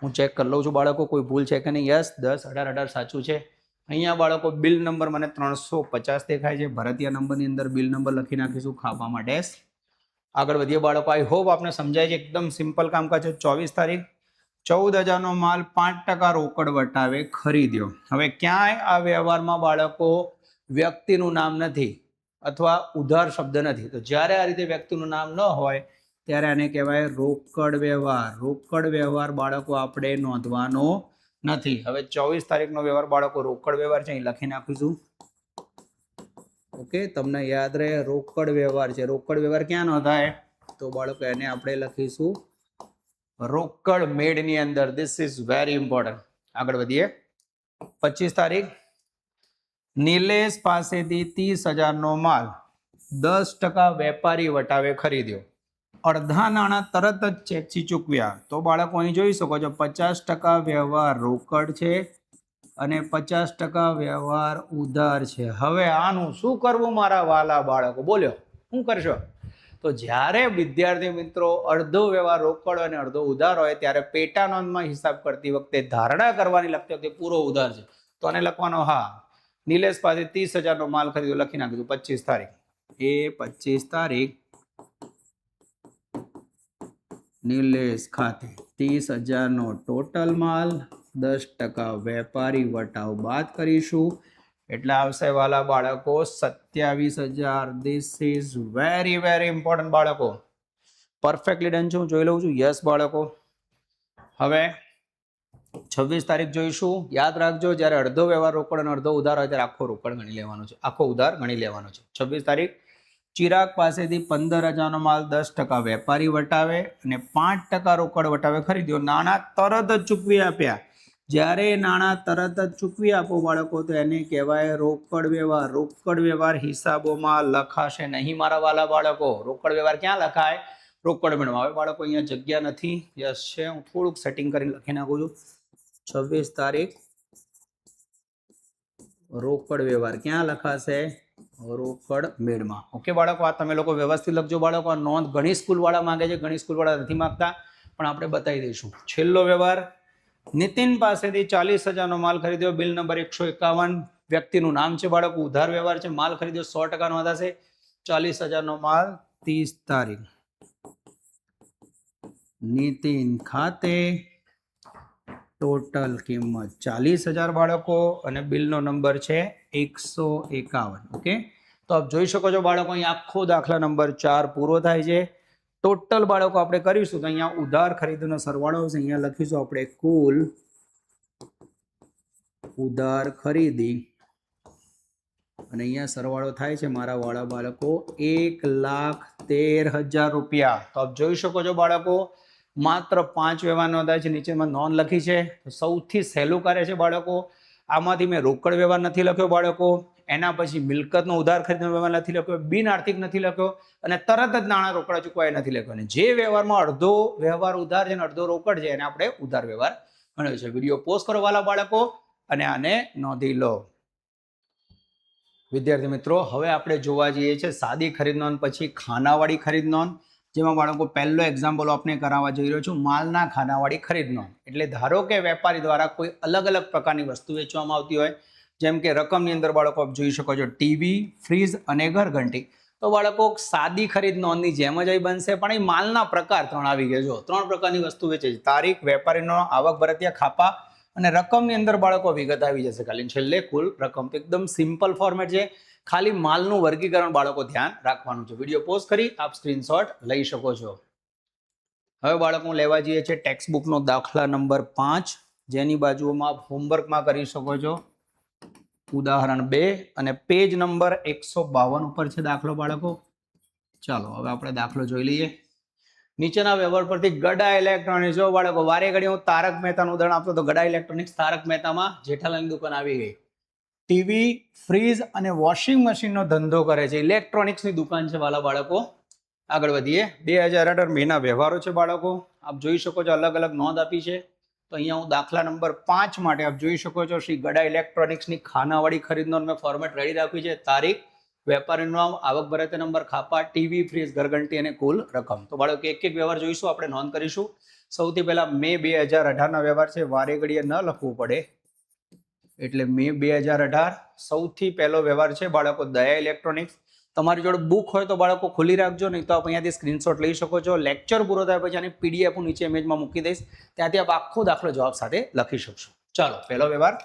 હું ચેક કરી લઉં છું બાળકો કોઈ ભૂલ છે કે નહીં. યસ 10, 18 સાચું છે. અહીંયા બાળકો બિલ નંબર મને 350 દેખાય છે. ભરતીય નંબરની અંદર બિલ નંબર લખી નાખીશું ખાપામાં ડેશ. આગળ વધીએ બાળકો. આઈ હોપ આપને સમજાય છે. એકદમ સિમ્પલ કામકાજ છે. 24 તારીખ 14,000 નો માલ 5% રોકડ વટાવે ખરીદ્યો. હવે ક્યાંય આ વ્યવહારમાં બાળકો વ્યક્તિનું નામ નથી અથવા ઉધાર શબ્દ નથી. તો જ્યારે આ રીતે વ્યક્તિનું નામ ન હોય ત્યારે આને કહેવાય રોકડ વ્યવહાર. રોકડ વ્યવહાર બાળકો આપણે નોંધવાનો નથી. હવે 24 તારીખનો વ્યવહાર બાળકો રોકડ વ્યવહાર છે, અહીં લખી નાખીશું. ઓકે, તમને યાદ રહે રોકડ વ્યવહાર છે. રોકડ વ્યવહાર ક્યાં નોંધાય? તો બાળકો એને આપણે લખીશું રોકડ મેળની અંદર. This is very important. આગળ વધીએ. 25 તારીખ નિલેશ પાસેથી 30,000 નો માલ 10% વેપારી વટાવે ખરીદ્યો. અડધા નાણાં તરત જ ચેકથી ચૂકવ્યા. તો બાળકો અહીં જોઈ શકો છો 50% વ્યવહાર રોકડ છે અને 50% વ્યવહાર ઉધાર છે. હવે આનું શું કરવું મારા વાલા બાળકો? બોલ્યો શું કરશો? તો જ્યારે વિદ્યાર્થી મિત્રો અડધો વ્યવહાર રોકડ અને અડધો ઉધાર હોય ત્યારે પેટા નોંધમાં હિસાબ કરતી વખતે ધારણા કરવાની લખતી વખતે પૂરો ઉધાર છે તો આને લખવાનો હા. નિલેશ પાસે 30,000 નો માલ ખરીદ્યો લખી નાખીશું 25 તારીખ. એ 25 તારીખ નિલેશ ખાતે 30,000 નો ટોટલ માલ, 10% વેપારી વટાવ બાદ કરીશું એટલે આવશે વાલા બાળકો 27,000. This is very very important બાળકો. પરફેક્ટલી ડન છું, જોઈ લઉં છું. યસ બાળકો. હવે 26 તારીખ જોઈશું. યાદ રાખજો જ્યારે અડધો વ્યવહાર રોકડ અને અડધો ઉધાર હોય ત્યારે આખો રોકડ ગણી લેવાનો છે, આખો ઉધાર ગણી લેવાનો છે. 26 તારીખ ચિરાગ પાસેથી 15,000 નો માલ 10% વેપારી વટાવે અને 5% રોકડ વટાવે ખરીદ્યો. નાણાં તરત જ ચૂકવી આપ્યા. જ્યારે નાણાં તરત જ ચૂકવી આપો બાળકો તો એને કહેવાય રોકડ વ્યવહાર. રોકડ વ્યવહાર હિસાબોમાં લખાશે નહીં મારા વાલા બાળકો. રોકડ વ્યવહાર ક્યાં લખાય? રોકડ મેળવવા. હવે બાળકો અહીંયા જગ્યા નથી. યસ છે, હું થોડુંક સેટિંગ કરીને લખી નાખું છું. 26 તારીખ રોકડ વ્યવહાર ક્યાં લખાશે? રોકડ મેળમાં. ઓકે બાળકો, આ તમે લોકો વ્યવસ્થિત લખજો બાળકો. આ નોંધ ઘણી સ્કૂલ વાળા માંગે છે, ઘણી સ્કૂલ વાળા નથી માંગતા, પણ આપણે બતાવી દઈશું. છેલ્લો વ્યવહાર નીતિન પાસેથી 40,000 નો માલ ખરીદ્યો. Bill number 151. વ્યક્તિનું નામ છે બાળકો. ઉધાર વ્યવહાર છે. માલ ખરીદ્યો 100% નોંધાશે. 40,000 નો માલ 30 તારીખ નીતિન ખાતે ટોટલ કિંમત 40,000 બાળકો અને બિલનો નંબર છે 151. ઓકે, તો આપ જોઈ શકો છો બાળકો અહીં આખો દાખલા નંબર 4 પૂરો થાય છે. ટોટલ બાળકો આપણે કરીશું તો અહીંયા ઉધાર ખરીદનો સરવાળો આવશે. અહીંયા લખીશું આપણે કુલ ઉધાર ખરીદી અને અહીંયા સરવાળો થાય છે મારા વાળા બાળકો 1,13,000 રૂપિયા. તો આપ જોઈ શકો છો બાળકો માત્ર 5 વ્યવહાર નોંધાય છે. નીચેમાં નોંધ લખી છે. સૌથી સહેલું કાર્ય છે બાળકો. આમાંથી મેં રોકડ વ્યવહાર નથી લખ્યો બાળકો, એના પછી મિલકતનો ઉધાર ખરીદનો વ્યવહાર નથી લખ્યો, બિન આર્થિક નથી લખ્યો અને તરત જ નાણાં રોકડા ચૂકવાય નથી લખ્યો. અને જે વ્યવહારમાં અડધો વ્યવહાર ઉધાર છે અને અડધો રોકડ છે એને આપણે ઉધાર વ્યવહાર ગણ્યો છે. વિડીયો પોઝ કરો વાલા બાળકો અને આને નોંધી લો. વિદ્યાર્થી મિત્રો, હવે આપણે જોવા જઈએ છીએ સાદી ખરીદ નોંધ પછી ખાનાવાળી ખરીદ નોંધ, જેમાં બાળકો પહેલો એક્ઝામ્પલ આપને કરાવવા જઈ રહ્યો છું, માલના ખાનાવાળી ખરીદ નોંધ. એટલે ધારો કે વેપારી દ્વારા કોઈ અલગ અલગ પ્રકારની વસ્તુ વેચવામાં આવતી હોય, જેમ કે રકમની અંદર બાળકો આપ જોઈ શકો છો ટીવી, ફ્રીજ અને ઘરઘંટી. તો બાળકો સાદી ખરીદ નોંધની જેમ જ અહીં બનશે, પણ એ માલના પ્રકાર 3 આવી ગયા. જો 3 પ્રકારની વસ્તુ વેચે છે: તારીખ, વેપારીનો આવક ભરતિયા ખાપા અને રકમની અંદર બાળકો વિગત આવી જશે. ખાલી છેલ્લે કુલ રકમ. તો એકદમ સિમ્પલ ફોર્મેટ છે, ખાલી માલનું વર્ગીકરણ બાળકો ધ્યાન રાખવાનું છે. વિડીયો પોઝ કરી આપ સ્ક્રીનશોટ લઈ શકો છો. હવે બાળકો લેવા જઈએ છે ટેક્સ્ટ બુકનો દાખલા નંબર 5, જેની બાજુમાં આપ હોમવર્કમાં કરી શકો છો. ઉદાહરણ 2 અને પેજ નંબર 152 ઉપર છે દાખલો બાળકો. ચાલો હવે આપણે દાખલો જોઈ લઈએ. નીચેના વ્યવહાર પરથી ગડા ઇલેક્ટ્રોનિક્સ, જો બાળકો વારે ઘડી હું તારક મહેતાનું ઉદાહરણ આપતો તો ગડા ઇલેક્ટ્રોનિક્સ તારક મહેતામાં જેઠાલાલની દુકાન આવી ગઈ. ટીવી, ફ્રીજ અને વોશિંગ મશીનનો ધંધો કરે છે, ઇલેક્ટ્રોનિક્સની દુકાન છે વાલા બાળકો. આગળ વધીએ. 2018 મેના વ્યવહારો છે બાળકો. આપ જોઈ શકો છો અલગ અલગ નોંધ આપી છે. તો અહીંયા હું દાખલા નંબર 5 માટે આપ જોઈ શકો છો શ્રી ગડા ઇલેક્ટ્રોનિક્સની ખાનાવાળી ખરીદ નોંધ મેં ફોર્મેટ રેડી રાખી છે. તારીખ, વેપારીનું નામ, આવક ભરતિયા નંબર, ખાપા, ટીવી, ફ્રીજ, ઘરઘંટી અને કુલ રકમ. તો બાળકો એક એક વ્યવહાર જોઈશું, આપણે નોંધ કરીશું. સૌથી પહેલા મે 2018 વ્યવહાર છે, વારે ઘડીએ ન લખવું પડે એટલે મે 2018 સૌથી પહેલો વ્યવહાર છે બાળકો દયા ઇલેક્ટ્રોનિક્સ. તમારી જોડે બુક હોય તો બાળકો ખોલી રાખજો, નહીં તો આપ અહીંયાથી સ્ક્રીનશોટ લઈ શકો છો. લેક્ચર પૂરો થાય પછી આની પીડીએફ હું નીચે ઇમેજમાં મૂકી દઈશ, ત્યાંથી આપ આખો દાખલો જવાબ સાથે લખી શકશો. ચાલો પહેલો વ્યવહાર.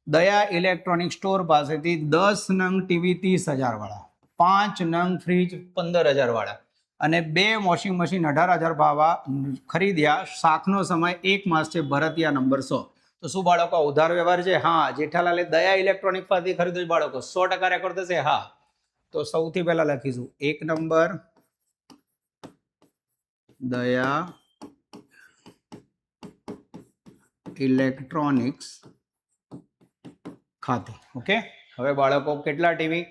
દયા ઇલેક્ટ્રોનિક સ્ટોર પાસેથી 10 નંગ ટીવી 30,000 વાળા, 5 નંગ ફ્રીજ 15,000 વાળા અને 2 વોશિંગ મશીન 18,000 ભાવા ખરીદ્યા. શાખનો સમય 1 માસ છે, ભરતિયા નંબર 100. તો શું બાળકો ઉધાર વ્યવહાર છે? હા. જેઠાલાલે દયા ઇલેક્ટ્રોનિક પાસેથી ખરીદ્યું બાળકો 100% રેકોર્ડ થશે. હા. તો સૌથી પહેલા લખીશું 1 નંબર દયા ઇલેક્ટ્રોનિક્સ ખાતે. ઓકે. હવે બાળકો કેટલા ટીવી?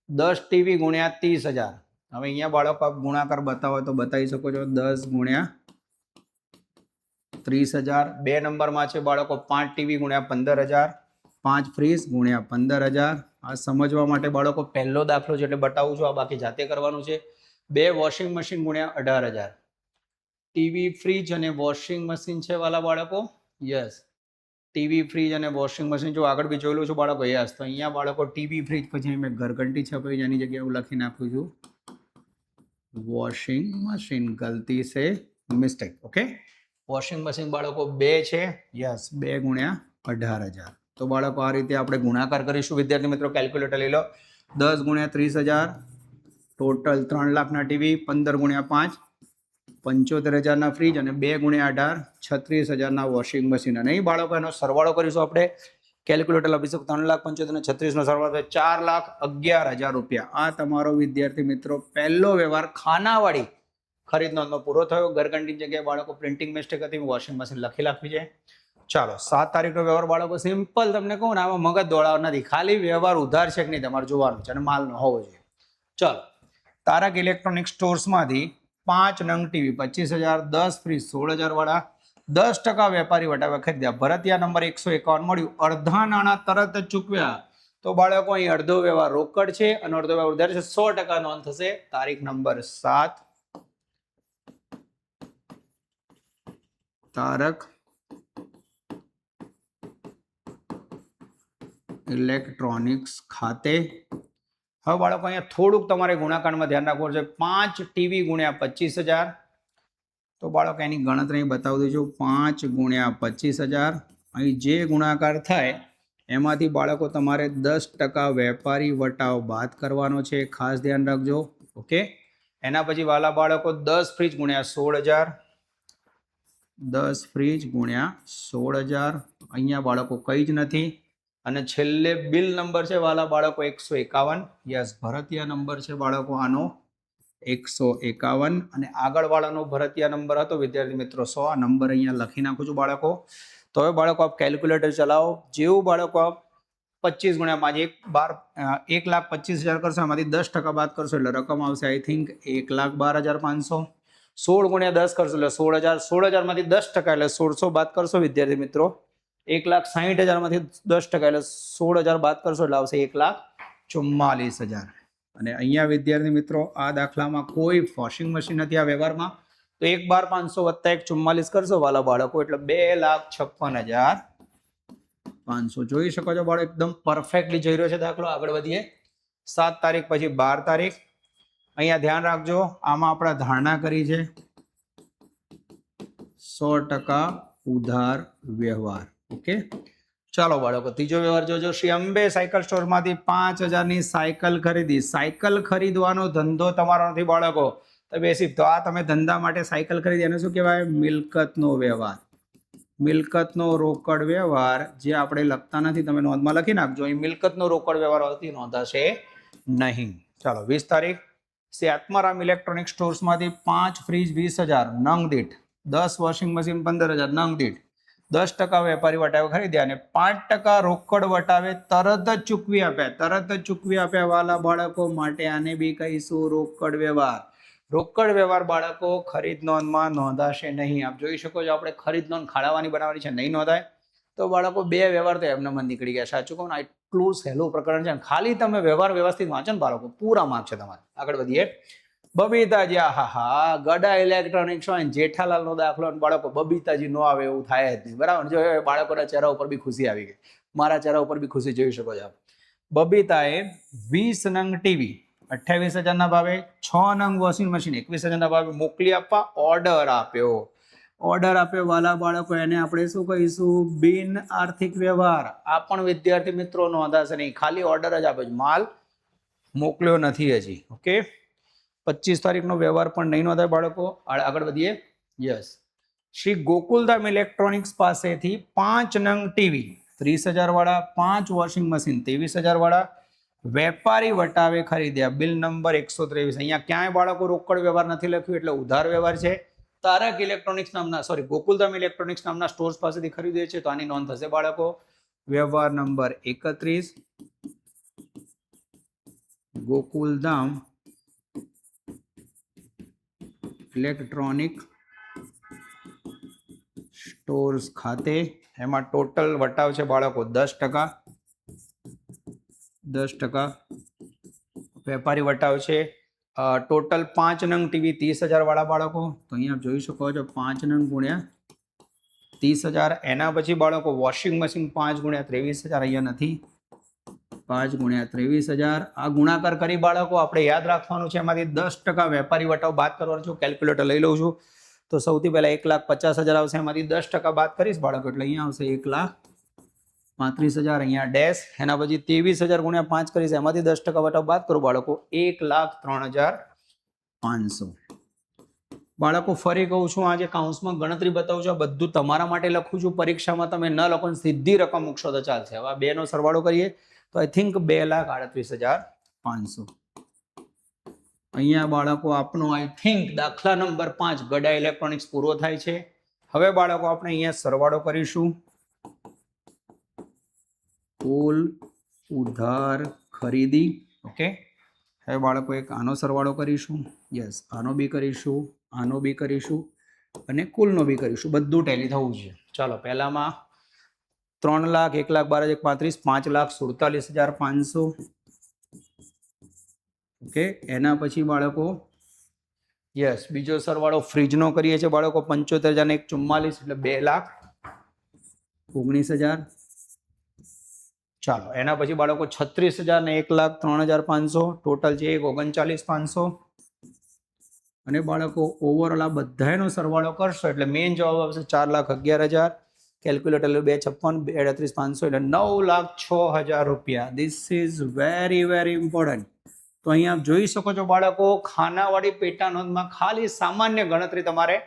10 ટીવી ગુણ્યા 30,000. હવે અહીંયા બાળકો આપ ગુણાકાર બતાવો તો બતાવી શકો છો. 10 ગુણ્યા 30,000. 2 નંબરમાં છે બાળકો 5 ટીવી ગુણ્યા 15,000, 5 ફ્રીજ ગુણ્યા 15,000. આ સમજવા માટે બાળકો પહેલો દાખલો છે એટલે બતાવું છું, આ બાકી જાતે કરવાનું છે. 2 વોશિંગ મશીન ગુણ્યા 18,000. ટીવી, ફ્રીજ અને વોશિંગ મશીન છે વાલા બાળકો. યસ, ટીવી, ફ્રીજ અને વોશિંગ મશીન. જો આગળ બી જોયેલું છું બાળકો. યસ. તો અહીંયા બાળકો ટીવી, ફ્રીજ પછી મેં ઘરઘંટી છપાવી, એની જગ્યાએ હું લખી નાખું છું વોશિંગ મશીન. ગલતી સે મિસ્ટેક. ઓકે. વોશિંગ મશીન બાળકો 2 છે. યસ, 2 ગુણ્યા 18,000. તો બાળકો આ રીતે આપણે ગુણાકાર કરીશું. વિદ્યાર્થી મિત્રો કેલ્ક્યુલેટર લઈ લો. 10 ગુણ્યા 30,000, ટોટલ 3 લાખના ટીવી, 15 ગુણ્યા 5 75,000ના ફ્રીજ અને 2 ગુણ્યા 18 36,000ના વોશિંગ મશીન. અને અહીં બાળકો એનો સરવાળો કરીશું આપણે. કેલ્ક્યુલેટર લખીશું 3,75,000 અને 36નો સરવાળો 4,11,000 રૂપિયા. આ તમારો વિદ્યાર્થી મિત્રો પહેલો વ્યવહાર ખાનાવાળી ખરીદ નોંધનો પૂરો થયો. ઘરઘંટીની જગ્યાએ બાળકો પ્રિન્ટિંગ મિસ્ટેક હતી, વોશિંગ મશીન લખી નાખવી છે. ચાલો 7 તારીખનો વ્યવહાર બાળકો સિમ્પલ. તમને કહું ને આમાં મગજ દોડાવ નથી, ખાલી વ્યવહાર ઉધાર છે કે નહીં તમારે જોવાનું છે અને માલનો હોવો જોઈએ. ચાલો. તારક ઇલેક્ટ્રોનિક સ્ટોર્સમાંથી 5 નંગ ટીવી 25,000, 10 ફ્રીજ 16,000 વાળા, 10% વેપારી વટાવે ખરીદ્યા. ભરતિયા નંબર 151 મળ્યું. અડધા નાણાં તરત જ ચૂકવ્યા. તો બાળકો અહીં અડધો વ્યવહાર રોકડ છે અને અડધો વ્યવહાર ઉધાર છે. 100% નોંધ થશે. તારીખ નંબર 7 તારક ઇલેક્ટ્રોનિક્સ ખાતે. હવે બાળકો અહીંયા થોડુંક તમારે ગુણાકારમાં ધ્યાન રાખવું છે. 5 ટીવી ગુણ્યા 25,000. તો બાળકો એની ગણતરી બતાવી દઈશું. 5 ગુણ્યા 25,000. અહીં જે ગુણાકાર થાય એમાંથી બાળકો તમારે 10% વેપારી વટાવ બાદ કરવાનો છે, ખાસ ધ્યાન રાખજો. ઓકે. એના પછી વાલા બાળકો 10 ફ્રીજ ગુણ્યા 16,000, 10 ફ્રીજ ગુણ્યા 16,000. અહીંયા બાળકો કંઈ જ નથી. અને છેલ્લે બિલ નંબર છે વાલા બાળકો 151. યસ, ભરતિયા નંબર છે બાળકો આનો 151 અને આગળ વાળાનો ભરતિયા નંબર હતો વિદ્યાર્થી મિત્રો 100. આ નંબર અહીંયા લખી નાખું છું બાળકો. તો હવે બાળકો આપ કેલ્ક્યુલેટર ચલાવો. જેવું બાળકો આપ 25 ગુણ્યા 5 1,25,000 કરશો, એમાંથી 10% બાદ કરશો એટલે રકમ આવશે આઈ થિંક 1,12,500. 16 ગુણ્યા 10 કરશો એટલે 16,000. 16,000 માંથી 10% એટલે 1,600 બાદ કરશો વિદ્યાર્થી મિત્રો. 1,60,000 માંથી 10% એટલે 16,000 બાદ કરશો એટલે આવશે 1,00,000. 44,000. અને અહીંયા વિદ્યાર્થી મિત્રો આ દાખલામાં કોઈ વોશિંગ મશીન નથી આ વ્યવહારમાં, તો 1,12,500 વત્તા 1,44 કરશો વાલા બાળકો એટલે 2,56,500. જોઈ શકો છો બાળકો એકદમ પરફેક્ટલી જઈ રહ્યો છે દાખલો. આગળ વધીએ. 7 તારીખ પછી 12 તારીખ. અહીંયા ધ્યાન રાખજો, આમાં આપણે ધારણા કરી છે 100% ઉધાર વ્યવહાર. ઓકે, ચાલો બાળકો ત્રીજો વ્યવહાર જોજો. શ્રી અંબે સાયકલ સ્ટોરમાંથી 5,000 ની સાયકલ ખરીદી. સાયકલ ખરીદવાનો ધંધો તમારો નથી બાળકો, તો બેસિક તો આ તમે ધંધા માટે સાયકલ ખરીદી એને શું કહેવાય? મિલકતનો વ્યવહાર. મિલકતનો રોકડ વ્યવહાર જે આપણે લખતા નથી, તમે નોંધમાં લખી નાખજો. અહીં મિલકતનો રોકડ વ્યવહાર હોતી નોંધાશે નહીં. ચાલો 20 તારીખ. શ્રી આત્મારામ ઇલેક્ટ્રોનિક સ્ટોર્સમાંથી 5 ફ્રીજ 20,000 નંગ દીઠ, 10 વોશિંગ મશીન 15,000 નંગ દીઠ, 10% વેપારી વટાવે ખરીદ્યા અને 5% રોકડ વટાવે તરત જ ચૂકવી આપ્યા. તરત જ ચૂકવી આપ્યા વાલા બાળકો માટે આને બી કહીશું રોકડ વ્યવહાર. રોકડ વ્યવહાર બાળકો ખરીદ નોંધમાં નોંધાશે નહીં. આપ જોઈ શકો છો આપણે ખરીદ નોંધ ખાડાવાની બનાવવાની છે, નહીં નોંધાય. તો બાળકો 2 વ્યવહાર તો એમને મન નીકળી ગયા. સાચું કહું ને, એટલું સહેલું પ્રકરણ છે. ખાલી તમે વ્યવહાર વ્યવસ્થિત વાંચો ને બાળકો, પૂરા માર્ક છે તમારે. આગળ વધીએ. બબીતાજી, હા ગડા ઇલેક્ટ્રોનિક્સ હોય ને જેઠાલાલનો દાખલો ને બાળકો બબીતાજી નો આવે એવું થાય જ નહીં, બરાબર. જો બાળકોના ચહેરા ઉપર બી ખુશી આવી ગઈ, મારા ચહેરા ઉપર બી ખુશી જોઈ શકો છો આપ. બબીતાએ 20 નંગ ટીવી 28,000 ના ભાવે, 6 નંગ વોશિંગ મશીન 21,000 ના ભાવે મોકલી આપવા ઓર્ડર આપ્યો. ઓર્ડર આપ્યો વાલા બાળકો, એને આપણે શું કહીશું? બિન આર્થિક વ્યવહાર. આ પણ વિદ્યાર્થી મિત્રો નોંધાશે નહીં, ખાલી ઓર્ડર જ આપે છે, માલ મોકલ્યો નથી હજી. ઓકે, 25 તારીખનો વ્યવહાર પણ નહીં નોંધાય બાળકો. આગળ વધીએ. યસ, શ્રી ગોકુલધામ ઇલેક્ટ્રોનિક્સ પાસેથી 5 નંગ ટીવી 30,000 વાળા, 5 વોશિંગ મશીન 23,000 વાળા વેપારી વટાવે ખરીદ્યા. Bill number 123. અહીંયા ક્યાંય બાળકો રોકડ વ્યવહાર નથી લખ્યું એટલે ઉધાર વ્યવહાર છે. તારક ઇલેક્ટ્રોનિક્સ નામના ગોકુલધામ ઇલેક્ટ્રોનિક્સ નામના સ્ટોર્સ પાસેથી ખરીદે છે, તો આની નોંધ થશે બાળકો. વ્યવહાર નંબર 31. ગોકુલધામ ઇલેક્ટ્રોનિક સ્ટોર્સ ખાતે. એમાં ટોટલ વટાવ છે બાળકો 10%. 10% વેપારી વટાવ છે. ટોટલ 5 નંગ ટીવી 30,000 વાળા બાળકો, તો અહીંયા જોઈ શકો છો 5 નંગ ગુણ્યા 30,000. એના પછી બાળકો વોશિંગ મશીન 5 ગુણ્યા 23,000 અહીંયા નથી, 5 ગુણ્યા 23,000. આ ગુણાકાર કરી બાળકો આપણે યાદ રાખવાનું છે. એમાંથી 10% વેપારી વટાવ બાદ કરવાનો છું. કેલ્ક્યુલેટર લઈ લઉં છું. તો સૌથી પહેલા 1,50,000 આવશે, એમાંથી 10% બાદ કરીશ બાળકો એટલે અહીંયા આવશે 1,35,000. અહીંયા ડેશ. એના પછી 23,000 ગુણ્યા 5 કરીશ, એમાંથી 10% વટાવ બાદ કરો બાળકો 1,03,500. બાળકો ફરી કહું છું, આ જે કાઉન્સમાં ગણતરી બતાવું છું આ બધું તમારા માટે લખું છું. પરીક્ષામાં તમે ન લખો સીધી રકમ મૂકશો તો ચાલશે. હવે 2 નો સરવાળો કરીએ તો આઈ થિંક 2,38,500. અહીંયા બાળકો આપનો આઈ થિંક દાખલા નંબર 5 ગડા ઇલેક્ટ્રોનિક્સ પૂરો થાય છે. હવે બાળકો આપણે અહીંયા સરવાળો કરીશું. કુલ ઉધાર ખરીદી. ઓકે, હવે બાળકો એક આનો સરવાળો કરીશું. યસ, આનો બી કરીશું, આનો બી કરીશું અને કુલનો બી કરીશું. બધું ટેલી થવું છે. ચાલો પહેલામાં 3 લાખ 1,12,35 5,47,500. ઓકે, એના પછી બાળકો યસ બીજો સરવાળો ફ્રીજનો કરીએ છીએ બાળકો. 75,000 ને 1,44 એટલે 2,19,000. ચાલો એના પછી બાળકો 36,000 ને 1,03,500 ટોટલ છે 1,39,500. અને બાળકો ઓવરઓલ આ બધાનો સરવાળો કરશો એટલે મેઇન જવાબ આવશે 4,11,000. કેલ્ક્યુલેટર 256 2,38,500 એટલે 9,06,000 રૂપિયા. This is very very important. તો અહીંયા આપ જોઈ શકો છો બાળકો, ખાનાવાળી પેટા નોંધમાં ખાલી સામાન્ય ગણતરી તમારે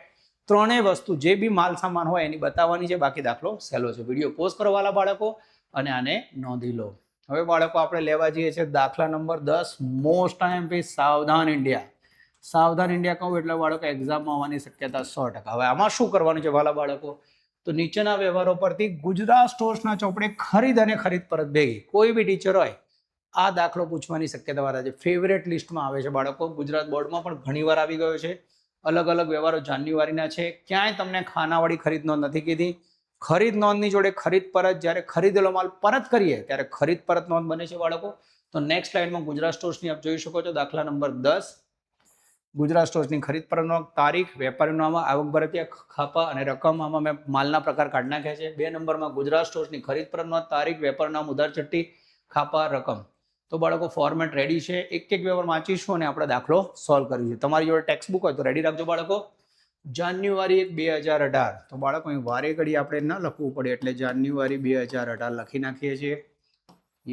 ત્રણેય વસ્તુ જે બી માલ સામાન હોય એની બતાવવાની છે. બાકી દાખલો સહેલો છે. વિડીયો પોઝ કરો વાલા બાળકો અને આને નોંધી લો. હવે બાળકો આપણે લેવા જઈએ છીએ દાખલા નંબર 10 મોસ્ટ આઈએમપી સાવધાન ઇન્ડિયા. સાવધાન ઇન્ડિયા કહું એટલે બાળકો એક્ઝામમાં આવવાની શક્યતા 100%. હવે આમાં શું કરવાનું છે વાલા બાળકો? તો નીચેના વ્યવહારો પરથી ગુજરાત સ્ટોર્સના ચોપડે ખરીદ અને ખરીદ પરત ભેગી કોઈ બી ટીચર હોય આ દાખલો પૂછવાની શક્યતા વાળા છે. ફેવરેટ લિસ્ટમાં આવે છે બાળકો. ગુજરાત બોર્ડમાં પણ ઘણીવાર આવી ગયો છે. અલગ અલગ વ્યવહારો જાન્યુઆરીના છે. ક્યાંય તમને ખાનાવાળી ખરીદ નોંધ નથી કીધી. ખરીદ નોંધની જોડે ખરીદ પરત, જ્યારે ખરીદેલો માલ પરત કરીએ ત્યારે ખરીદ પરત નોંધ બને છે બાળકો. તો નેક્સ્ટ લાઇનમાં ગુજરાત સ્ટોર્સની આપ જોઈ શકો છો દાખલા નંબર 10. ગુજરાત સ્ટોર્સની ખરીદ પરનો તારીખ, વેપારીનું નામ, આવક ભરતીય ખાપા અને રકમ. આમાં મેં માલના પ્રકાર કાઢી નાખ્યા છે. 2 નંબરમાં ગુજરાત સ્ટોર્સની ખરીદ પરનો તારીખ, વેપારીનું નામ, ઉધાર ચિઠ્ઠી, ખાપા, રકમ. તો બાળકો ફોર્મેટ રેડી છે. એક એક વ્યવહાર વાંચીશું અને આપણે દાખલો સોલ્વ કરીશું. તમારી જોડે ટેક્સ્ટ બુક હોય તો રેડી રાખજો બાળકો. જાન્યુઆરી 2018. તો બાળકો અહીં વારે ઘડી આપણે ન લખવું પડે એટલે જાન્યુઆરી 2018 લખી નાખીએ છીએ.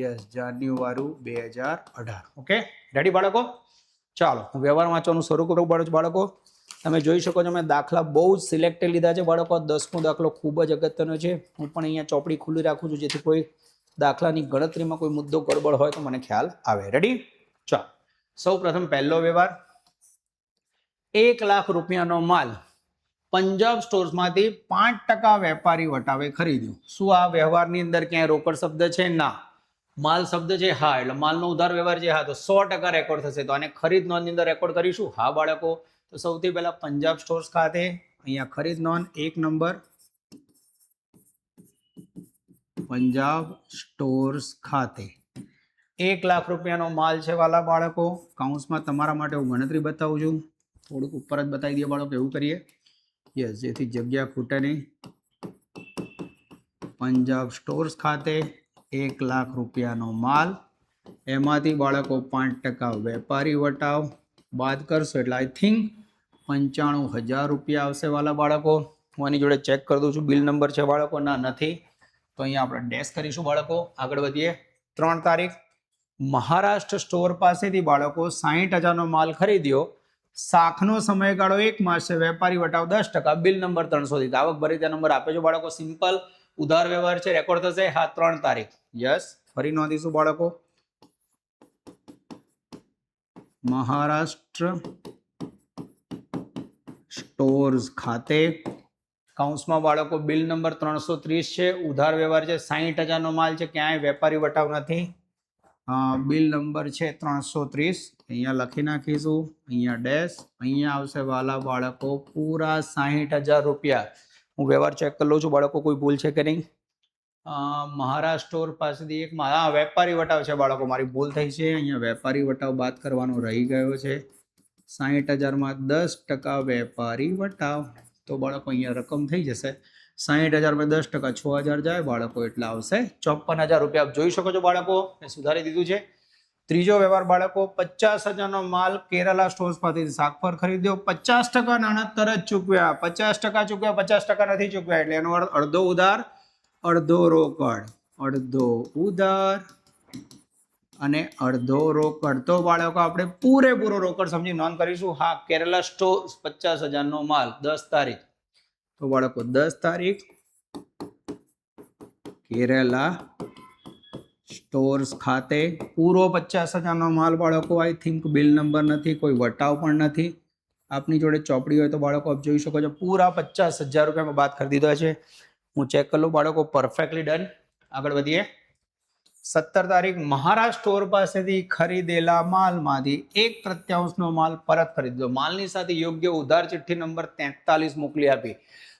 યસ, જાન્યુઆરી 2018. ઓકે, રેડી બાળકો? ચાલો હું વ્યવહાર વાંચવાનું શરૂ કરું બાળકો. તમે જોઈ શકો છો મેં દાખલા બહુ જ સિલેક્ટેડ લીધા છે બાળકો. 10મો દાખલો ખૂબ જ અગત્યનો છે. હું પણ અહીંયા ચોપડી ખુલ્લી રાખું છું જેથી કોઈ દાખલાની ગણતરીમાં કોઈ મુદ્દો ગડબડ હોય તો મને ખ્યાલ આવે. રેડી? ચાલો, સૌ પ્રથમ પહેલો વ્યવહાર. 1 લાખ રૂપિયાનો માલ પંજાબ સ્ટોર્સમાંથી 5% વેપારી વટાવે ખરીદ્યું. શું આ વ્યવહારની અંદર ક્યાંય રોકડ શબ્દ છે? ના. માલ શબ્દ છે? હા. એટલે માલનો ઉધાર વ્યવહાર છે? હા. તો 100% રેકોર્ડ થશે. તો આને ખરીદ નોંધની અંદર રેકોર્ડ કરીશું? હા બાળકો. તો સૌથી પહેલા પંજાબ સ્ટોર્સ ખાતે અહીંયા ખરીદ નોંધ 1 નંબર, પંજાબ સ્ટોર્સ ખાતે 1 લાખ રૂપિયાનો માલ છે વાલા બાળકો. કૌંસમાં તમારા માટે હું ગણતરી બતાવું છું. થોડુંક ઉપર જ બતાવી દઈએ બાળકો, એવું કરીએ. યસ, જેથી જગ્યા ખૂટે નહીં. પંજાબ સ્ટોર્સ ખાતે 1 લાખ રૂપિયાનો માલ, એમાંથી બાળકો 5% વેપારી વટાવ બાદ કરશો એટલે આઈ થિંક 95,000 રૂપિયા આવશે વાલા બાળકો. હું આની જોડે ચેક કરી દઉં છું. બિલ નંબર છે બાળકો? ના, નથી. તો અહીંયા આપણે ડેશ કરીશું બાળકો. આગળ વધીએ. 3 તારીખ. મહારાષ્ટ્ર સ્ટોર પાસેથી બાળકો 60,000નો માલ ખરીદ્યો. શાખનો સમયગાળો 1 માસ છે. વેપારી વટાવ 10%. બિલ નંબર 300 થી. આવક ભરિતા નંબર આપે છે બાળકો. સિમ્પલ ઉધાર વ્યવહાર છે. રેકોર્ડ થશે? હા. 3 તારીખ. યસ, ફરી નોંધીશું બાળકો. મહારાષ્ટ્ર સ્ટોર્સ ખાતે કૌંસમાં બાળકો બિલ નંબર 330 છે. ઉધાર વ્યવહાર છે. 60,000નો માલ છે. ક્યાંય વેપારી વટાવ નથી. બિલ નંબર છે 330. અહીંયા લખી નાખીશું. અહીંયા ડેશ. અહીંયા આવશે વાલા બાળકો પૂરા 60,000 રૂપિયા. હું વ્યવહાર ચેક કરી લઉં છું બાળકો, કોઈ ભૂલ છે કે નહીં. મહારાષ્ટ્ર સ્ટોર પાસેથી એક વેપારી વટાવ છે બાળકો. મારી ભૂલ થઈ છે. અહીંયા વેપારી વટાવ બાદ કરવાનો રહી ગયો છે. 60,000માં 10% વેપારી વટાવ. તો બાળકો અહીંયા રકમ થઈ જશે 60,000માં 10%, 6,000 જાય બાળકો એટલે આવશે 54,000 રૂપિયા. આપ જોઈ શકો છો બાળકો, મેં સુધારી દીધું છે. ત્રીજો વ્યવહાર બાળકો. 50,000નો માલ કેરાલા સ્ટોર્સ પાસેથી શાકફળ ખરીદ્યો. 50% નાણાં તરત ચૂકવ્યા. 50% ચૂકવ્યા, 50% નથી ચૂકવ્યા. એટલે એનો અર્થ અડધો ઉધાર અડધો રોકડ. અડધો ઉધાર અને અડધો રોકડ. તો બાળકો આપણે પૂરેપૂરો રોકડ સમજી નોંધ કરીશું. હા, કેરાલા સ્ટોર્સ 50,000નો માલ 10 તારીખ. તો બાળકો 10 તારીખ કેરાલા સ્ટોર્સ ખાતે પૂરો 50,000નો માલ બાળકો. આઈ થિંક બિલ નંબર નથી, કોઈ વટાવ પણ નથી. આપની જોડે ચોપડી હોય તો બાળકો આપ જોઈ શકો છો પૂરા 50,000 રૂપિયામાં બાદ કરી દીધા છે. હું ચેક કરી લઉં બાળકો. Perfectly done. આગળ વધીએ. 17 તારીખ. મહારાષ્ટ્ર સ્ટોર પાસેથી ખરીદેલા માલમાંથી 1/3 માલ પરત ખરીદ્યો. માલની સાથે યોગ્ય ઉધાર ચિઠ્ઠી નંબર 43 મોકલી આપી.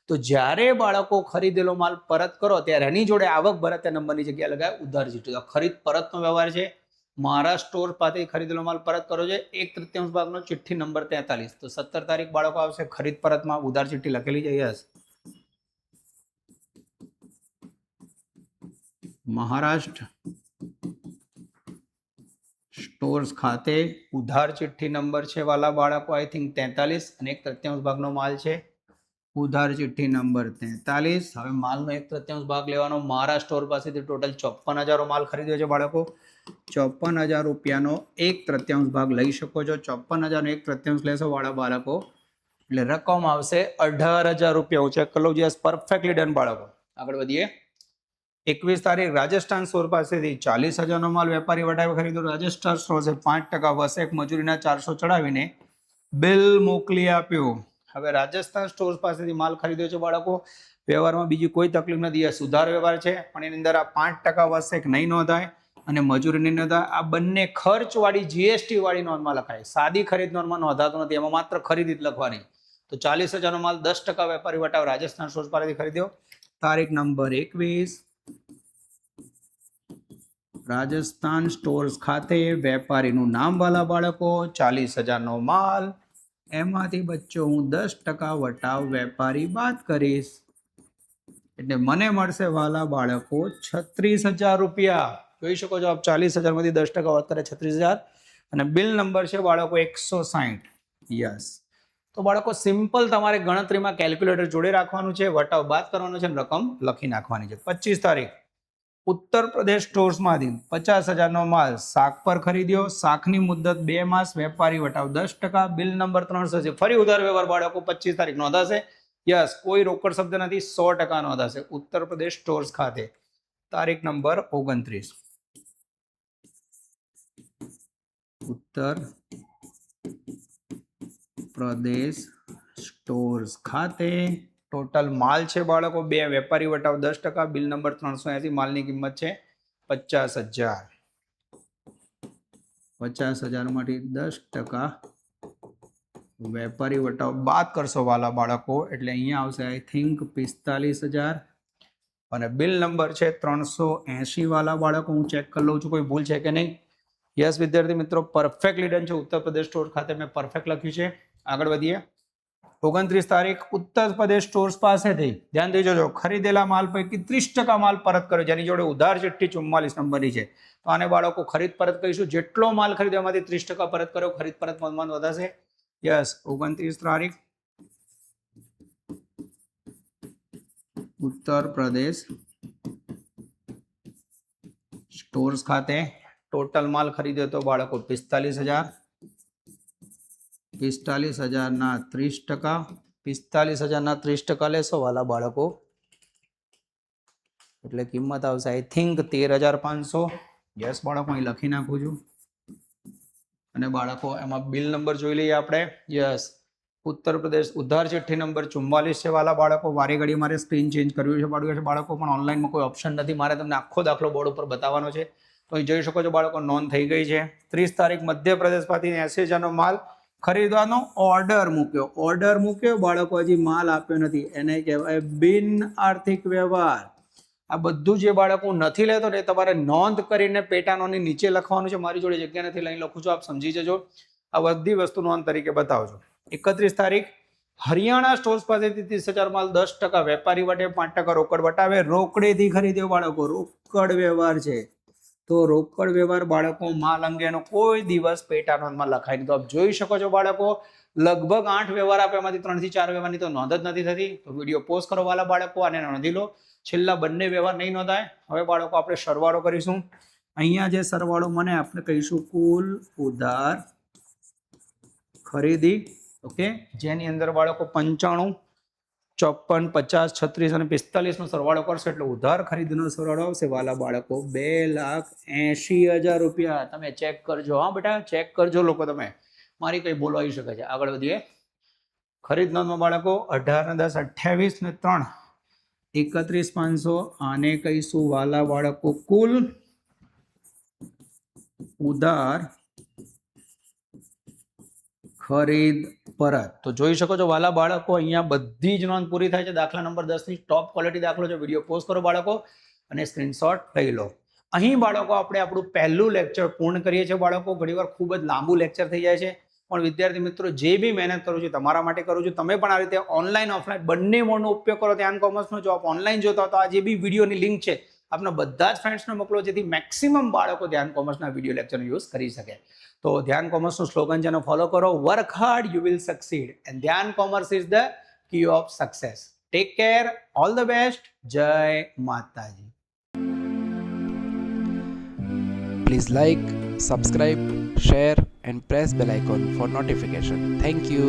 તો જ્યારે બાળકો ખરીદેલો માલ પરત કરો ત્યારે એની જોડે આવક ભરતીય નંબરની જગ્યાએ લગાવે ઉધાર ચિઠ્ઠી. તો ખરીદ પરતનો વ્યવહાર છે. મહારાષ્ટ્ર સ્ટોર પાસેથી ખરીદેલો માલ પરત કરો છે. 1/3 ભાગનો ચિઠ્ઠી નંબર 43. તો 17 તારીખ બાળકો આવશે. ખરીદ પરતમાં ઉધાર ચિઠ્ઠી લખેલી છે. યસ, મહારાષ્ટ્ર સ્ટોર્સ ખાતે ઉધાર ચિઠ્ઠી નંબર છે વાલા બાળકો આઈ થિંક 43 અને 1/3 ભાગનો માલ છે. ઉધાર ચિઠ્ઠી નંબર 43. હવે માલનો 1/3 ભાગ લેવાનો. મહારાષ્ટ્ર સ્ટોર પાસેથી ટોટલ 54,000 માલ ખરીદ્યો છે બાળકો. 54,000 રૂપિયાનો 1/3 ભાગ લઈ શકો છો. 54,000 1/3 લેશો વાળા બાળકો એટલે રકમ આવશે 18,000 રૂપિયા. હું ચેક કરી લઉં. યસ, પરફેક્ટલી ડન બાળકો. આગળ વધીએ. 21 તારીખ. રાજસ્થાન સ્ટોર પાસેથી 40,000નો માલ વેપારી વટાવે ખરીદ્યો. રાજસ્થાન સ્ટોર્સે 5% વસેક મજૂરીના 400 ચડાવીને બિલ મોકલી આપ્યું. હવે રાજસ્થાન સ્ટોર્સ પાસેથી માલ ખરીદ્યો છે બાળકો. વ્યવહારમાં બીજી કોઈ તકલીફ નથી. આ સુધાર વ્યવહાર છે પણ એની અંદર આ 5% વસેક નહીં નોંધાય અને મજૂરી નહીં નોંધાય. આ બંને ખર્ચવાળી જીએસટી વાળી નોંધમાં લખાય. સાદી ખરીદ નોંધમાં નોંધાતો નથી. એમાં માત્ર ખરીદી જ લખવાની. તો 40,000નો માલ 10% વેપારી વટાવ રાજસ્થાન સ્ટોર્સ પાસેથી ખરીદ્યો. તારીખ નંબર 21. રાજસ્થાન સ્ટોર્સ ખાતે વેપારીનું નામ વાલા બાળકો, 40,000નો માલ, એમાંથી બચ્ચો હું 10% વટાવ વેપારી બાદ કરીશ એટલે મને મળશે વાલા બાળકો 36,000 રૂપિયા. જોઈ શકો છો આપ 40,000 માંથી 10% વાત કરે 36,000 અને બિલ નંબર છે બાળકો 160. યસ. તો બાળકો સિમ્પલ તમારે ગણતરીમાં કેલ્ક્યુલેટર જોડે રાખવાનું છે, વટાવ બાદ કરવાનો છે અને રકમ લખી નાખવાની છે. 25 તારીખ ઉત્તર પ્રદેશ સ્ટોર્સમાંથી 50,000નો માલ શાક પર ખરીદ્યો, શાકની મુદત 2 માસ, વેપારી વટાવ 10%, બિલ નંબર 300 છે. ફરી ઉધાર વ્યવહાર બાળકો 25 તારીખ નોંધાશે. યસ, કોઈ રોકડ શબ્દ નથી, 100% નોંધાશે ઉત્તર પ્રદેશ સ્ટોર્સ ખાતે. તારીખ નંબર 29 ઉત્તર પ્રદેશ સ્ટોર્સ ખાતે ટોટલ માલ છે બાળકો 2, વેપારી વટાવ 10%, બિલ નંબર 380, માલની કિંમત છે 50,000. 50,000 માંથી 10% વેપારી વટાવ બાદ કરશો વાલા બાળકો એટલે અહીંયા આવશે આઈ થિંક 45,000 અને બિલ નંબર છે 380 વાલા બાળકો. હું ચેક કરી લઉં છું કોઈ ભૂલ છે કે નહીં. યસ વિદ્યાર્થી મિત્રો, પરફેક્ટલી ડન છે. ઉત્તર પ્રદેશ સ્ટોર ખાતે મેં પરફેક્ટ લખ્યું છે. આગળ વધીએ. 29 તારીખ ઉત્તર પ્રદેશ સ્ટોર્સ પાસેથી ધ્યાન દેજો, ખરીદેલા માલ પૈકી 30% માલ પરત કર્યો, જેની જોડે ઉધાર ચિઠ્ઠી 44 નંબરની છે. તો આને બાળકો ખરીદ પરત કહીશું. જેટલો માલ ખરીદ્યો એમાંથી 30% પરત કર્યો, ખરીદ પરત મનમાં વધારશે. યસ, 29 તારીખ ઉત્તર પ્રદેશ સ્ટોર્સ ખાતે ટોટલ માલ ખરીદ્યો તો બાળકો 45,000. 45,000ના 30%, 45,000ના 30% લેશો વાલા બાળકો એટલે કિંમત આવશે આઈ થિંક 13,500. યસ બાળકો, અહીં લખી નાખું છું અને બાળકો એમાં બિલ નંબર જોઈ લઈએ આપણે. યસ, ઉત્તર પ્રદેશ ઉધાર ચિઠ્ઠી નંબર 44 છે વાલા બાળકો. વારે ઘડી મારે સ્ક્રીન ચેન્જ કરવી છે બાળકો, પણ ઓનલાઈનમાં કોઈ ઓપ્શન નથી, મારે તમને આખો દાખલો બોર્ડ ઉપર બતાવવાનો છે. તો અહીં જોઈ શકો છો બાળકો, નોંધ થઈ ગઈ છે. 30 તારીખ મધ્યપ્રદેશમાંથી 80,000નો માલ ખરીદવાનો ઓર્ડર મૂક્યો બાળકો, હજી માલ આપ્યો નથી, એને કહેવાય બિન આર્થિક વ્યવહાર. આ બધું જે બાળકો નથી લેતો ને તમારે નોંધ કરીને પેટાનોની નીચે લખવાનું છે. મારી જોડે જગ્યા નથી, લઈને લખું છું, આપ સમજી જજો. આ બધી વસ્તુ નોંધ તરીકે બતાવજો. 31 તારીખ હરિયાણા સ્ટોર્સ પાસેથી 30,000 માલ 10%, વેપારી વટે 5% રોકડ વટાવે, રોકડેથી ખરીદ્યો બાળકો, રોકડ વ્યવહાર છે. તો રોકડ વ્યવહાર બાળકો માલ અંગેનો કોઈ દિવસ પેટા નોંધમાં લખાય નહીં. તો આપ જોઈ શકો છો બાળકો, લગભગ 8 વ્યવહાર આપે, એમાંથી 3 થી 4 વ્યવહારની તો નોંધ જ નથી થતી. તો વિડીયો પોઝ કરો વાલા બાળકો અને નોંધી લો. છેલ્લા બંને વ્યવહાર નહીં નોંધાય. હવે બાળકો આપણે સરવાળો કરીશું. અહીંયા જે સરવાળો મને આપણે કહીશું કુલ ઉધાર ખરીદી, ઓકે, જેની અંદર બાળકો 95, 54, 50, 36 અને 45 નો સરવાળો કરશો એટલે ઉધાર ખરીદનો સરવાળો આવશે વાલા બાળકો 2,80,000 રૂપિયા. તમે ચેક કરજો. હા બેટા, ચેક કરજો લોકો, તમે મારી કઈ બોલો આવી શકે છે. આગળ વધીએ. ખરીદ નોંધમાં બાળકો 18 ને 10 28 ને 3 31,500. આને કહીશું વાલા બાળકો કુલ ઉધાર ખરીદ પરત. તો જોઈ શકો છો વાલા બાળકો, અહીંયા બધી જ નોંધ પૂરી થાય છે. દાખલા નંબર 10 ની ટોપ ક્વોલિટી દાખલો છે. વિડીયો પોઝ કરો બાળકો અને સ્ક્રીનશોટ લઈ લો. અહીં બાળકો આપણે આપણું પહેલું લેક્ચર પૂર્ણ કરીએ છીએ બાળકો. ઘણીવાર ખૂબ જ લાંબુ લેક્ચર થઈ જાય છે, પણ વિદ્યાર્થી મિત્રો જે બી મહેનત કરું છું તમારા માટે કરું છું. તમે પણ આ રીતે ઓનલાઈન ઓફલાઈન બંને મોડનો ઉપયોગ કરો. ધ્યાન કોમર્સનો જો આપ ઓનલાઈન જોતા હો તો આ જે બી વિડીયોની લિંક છે આપના બધા જ ફ્રેન્ડ્સને મોકલો, જેથી મેક્સિમમ બાળકો ધ્યાન કોમર્સના વિડીયો લેક્ચરનો યુઝ કરી શકે. તો ધ્યાન કોમર્સનું સ્લોગન છે એનો ફોલો કરો, work hard you will succeed and Dhyan commerce is the key of success. Take care, all the best, જય માતાજી. Please like, subscribe, share and press bell icon for notification. Thank you.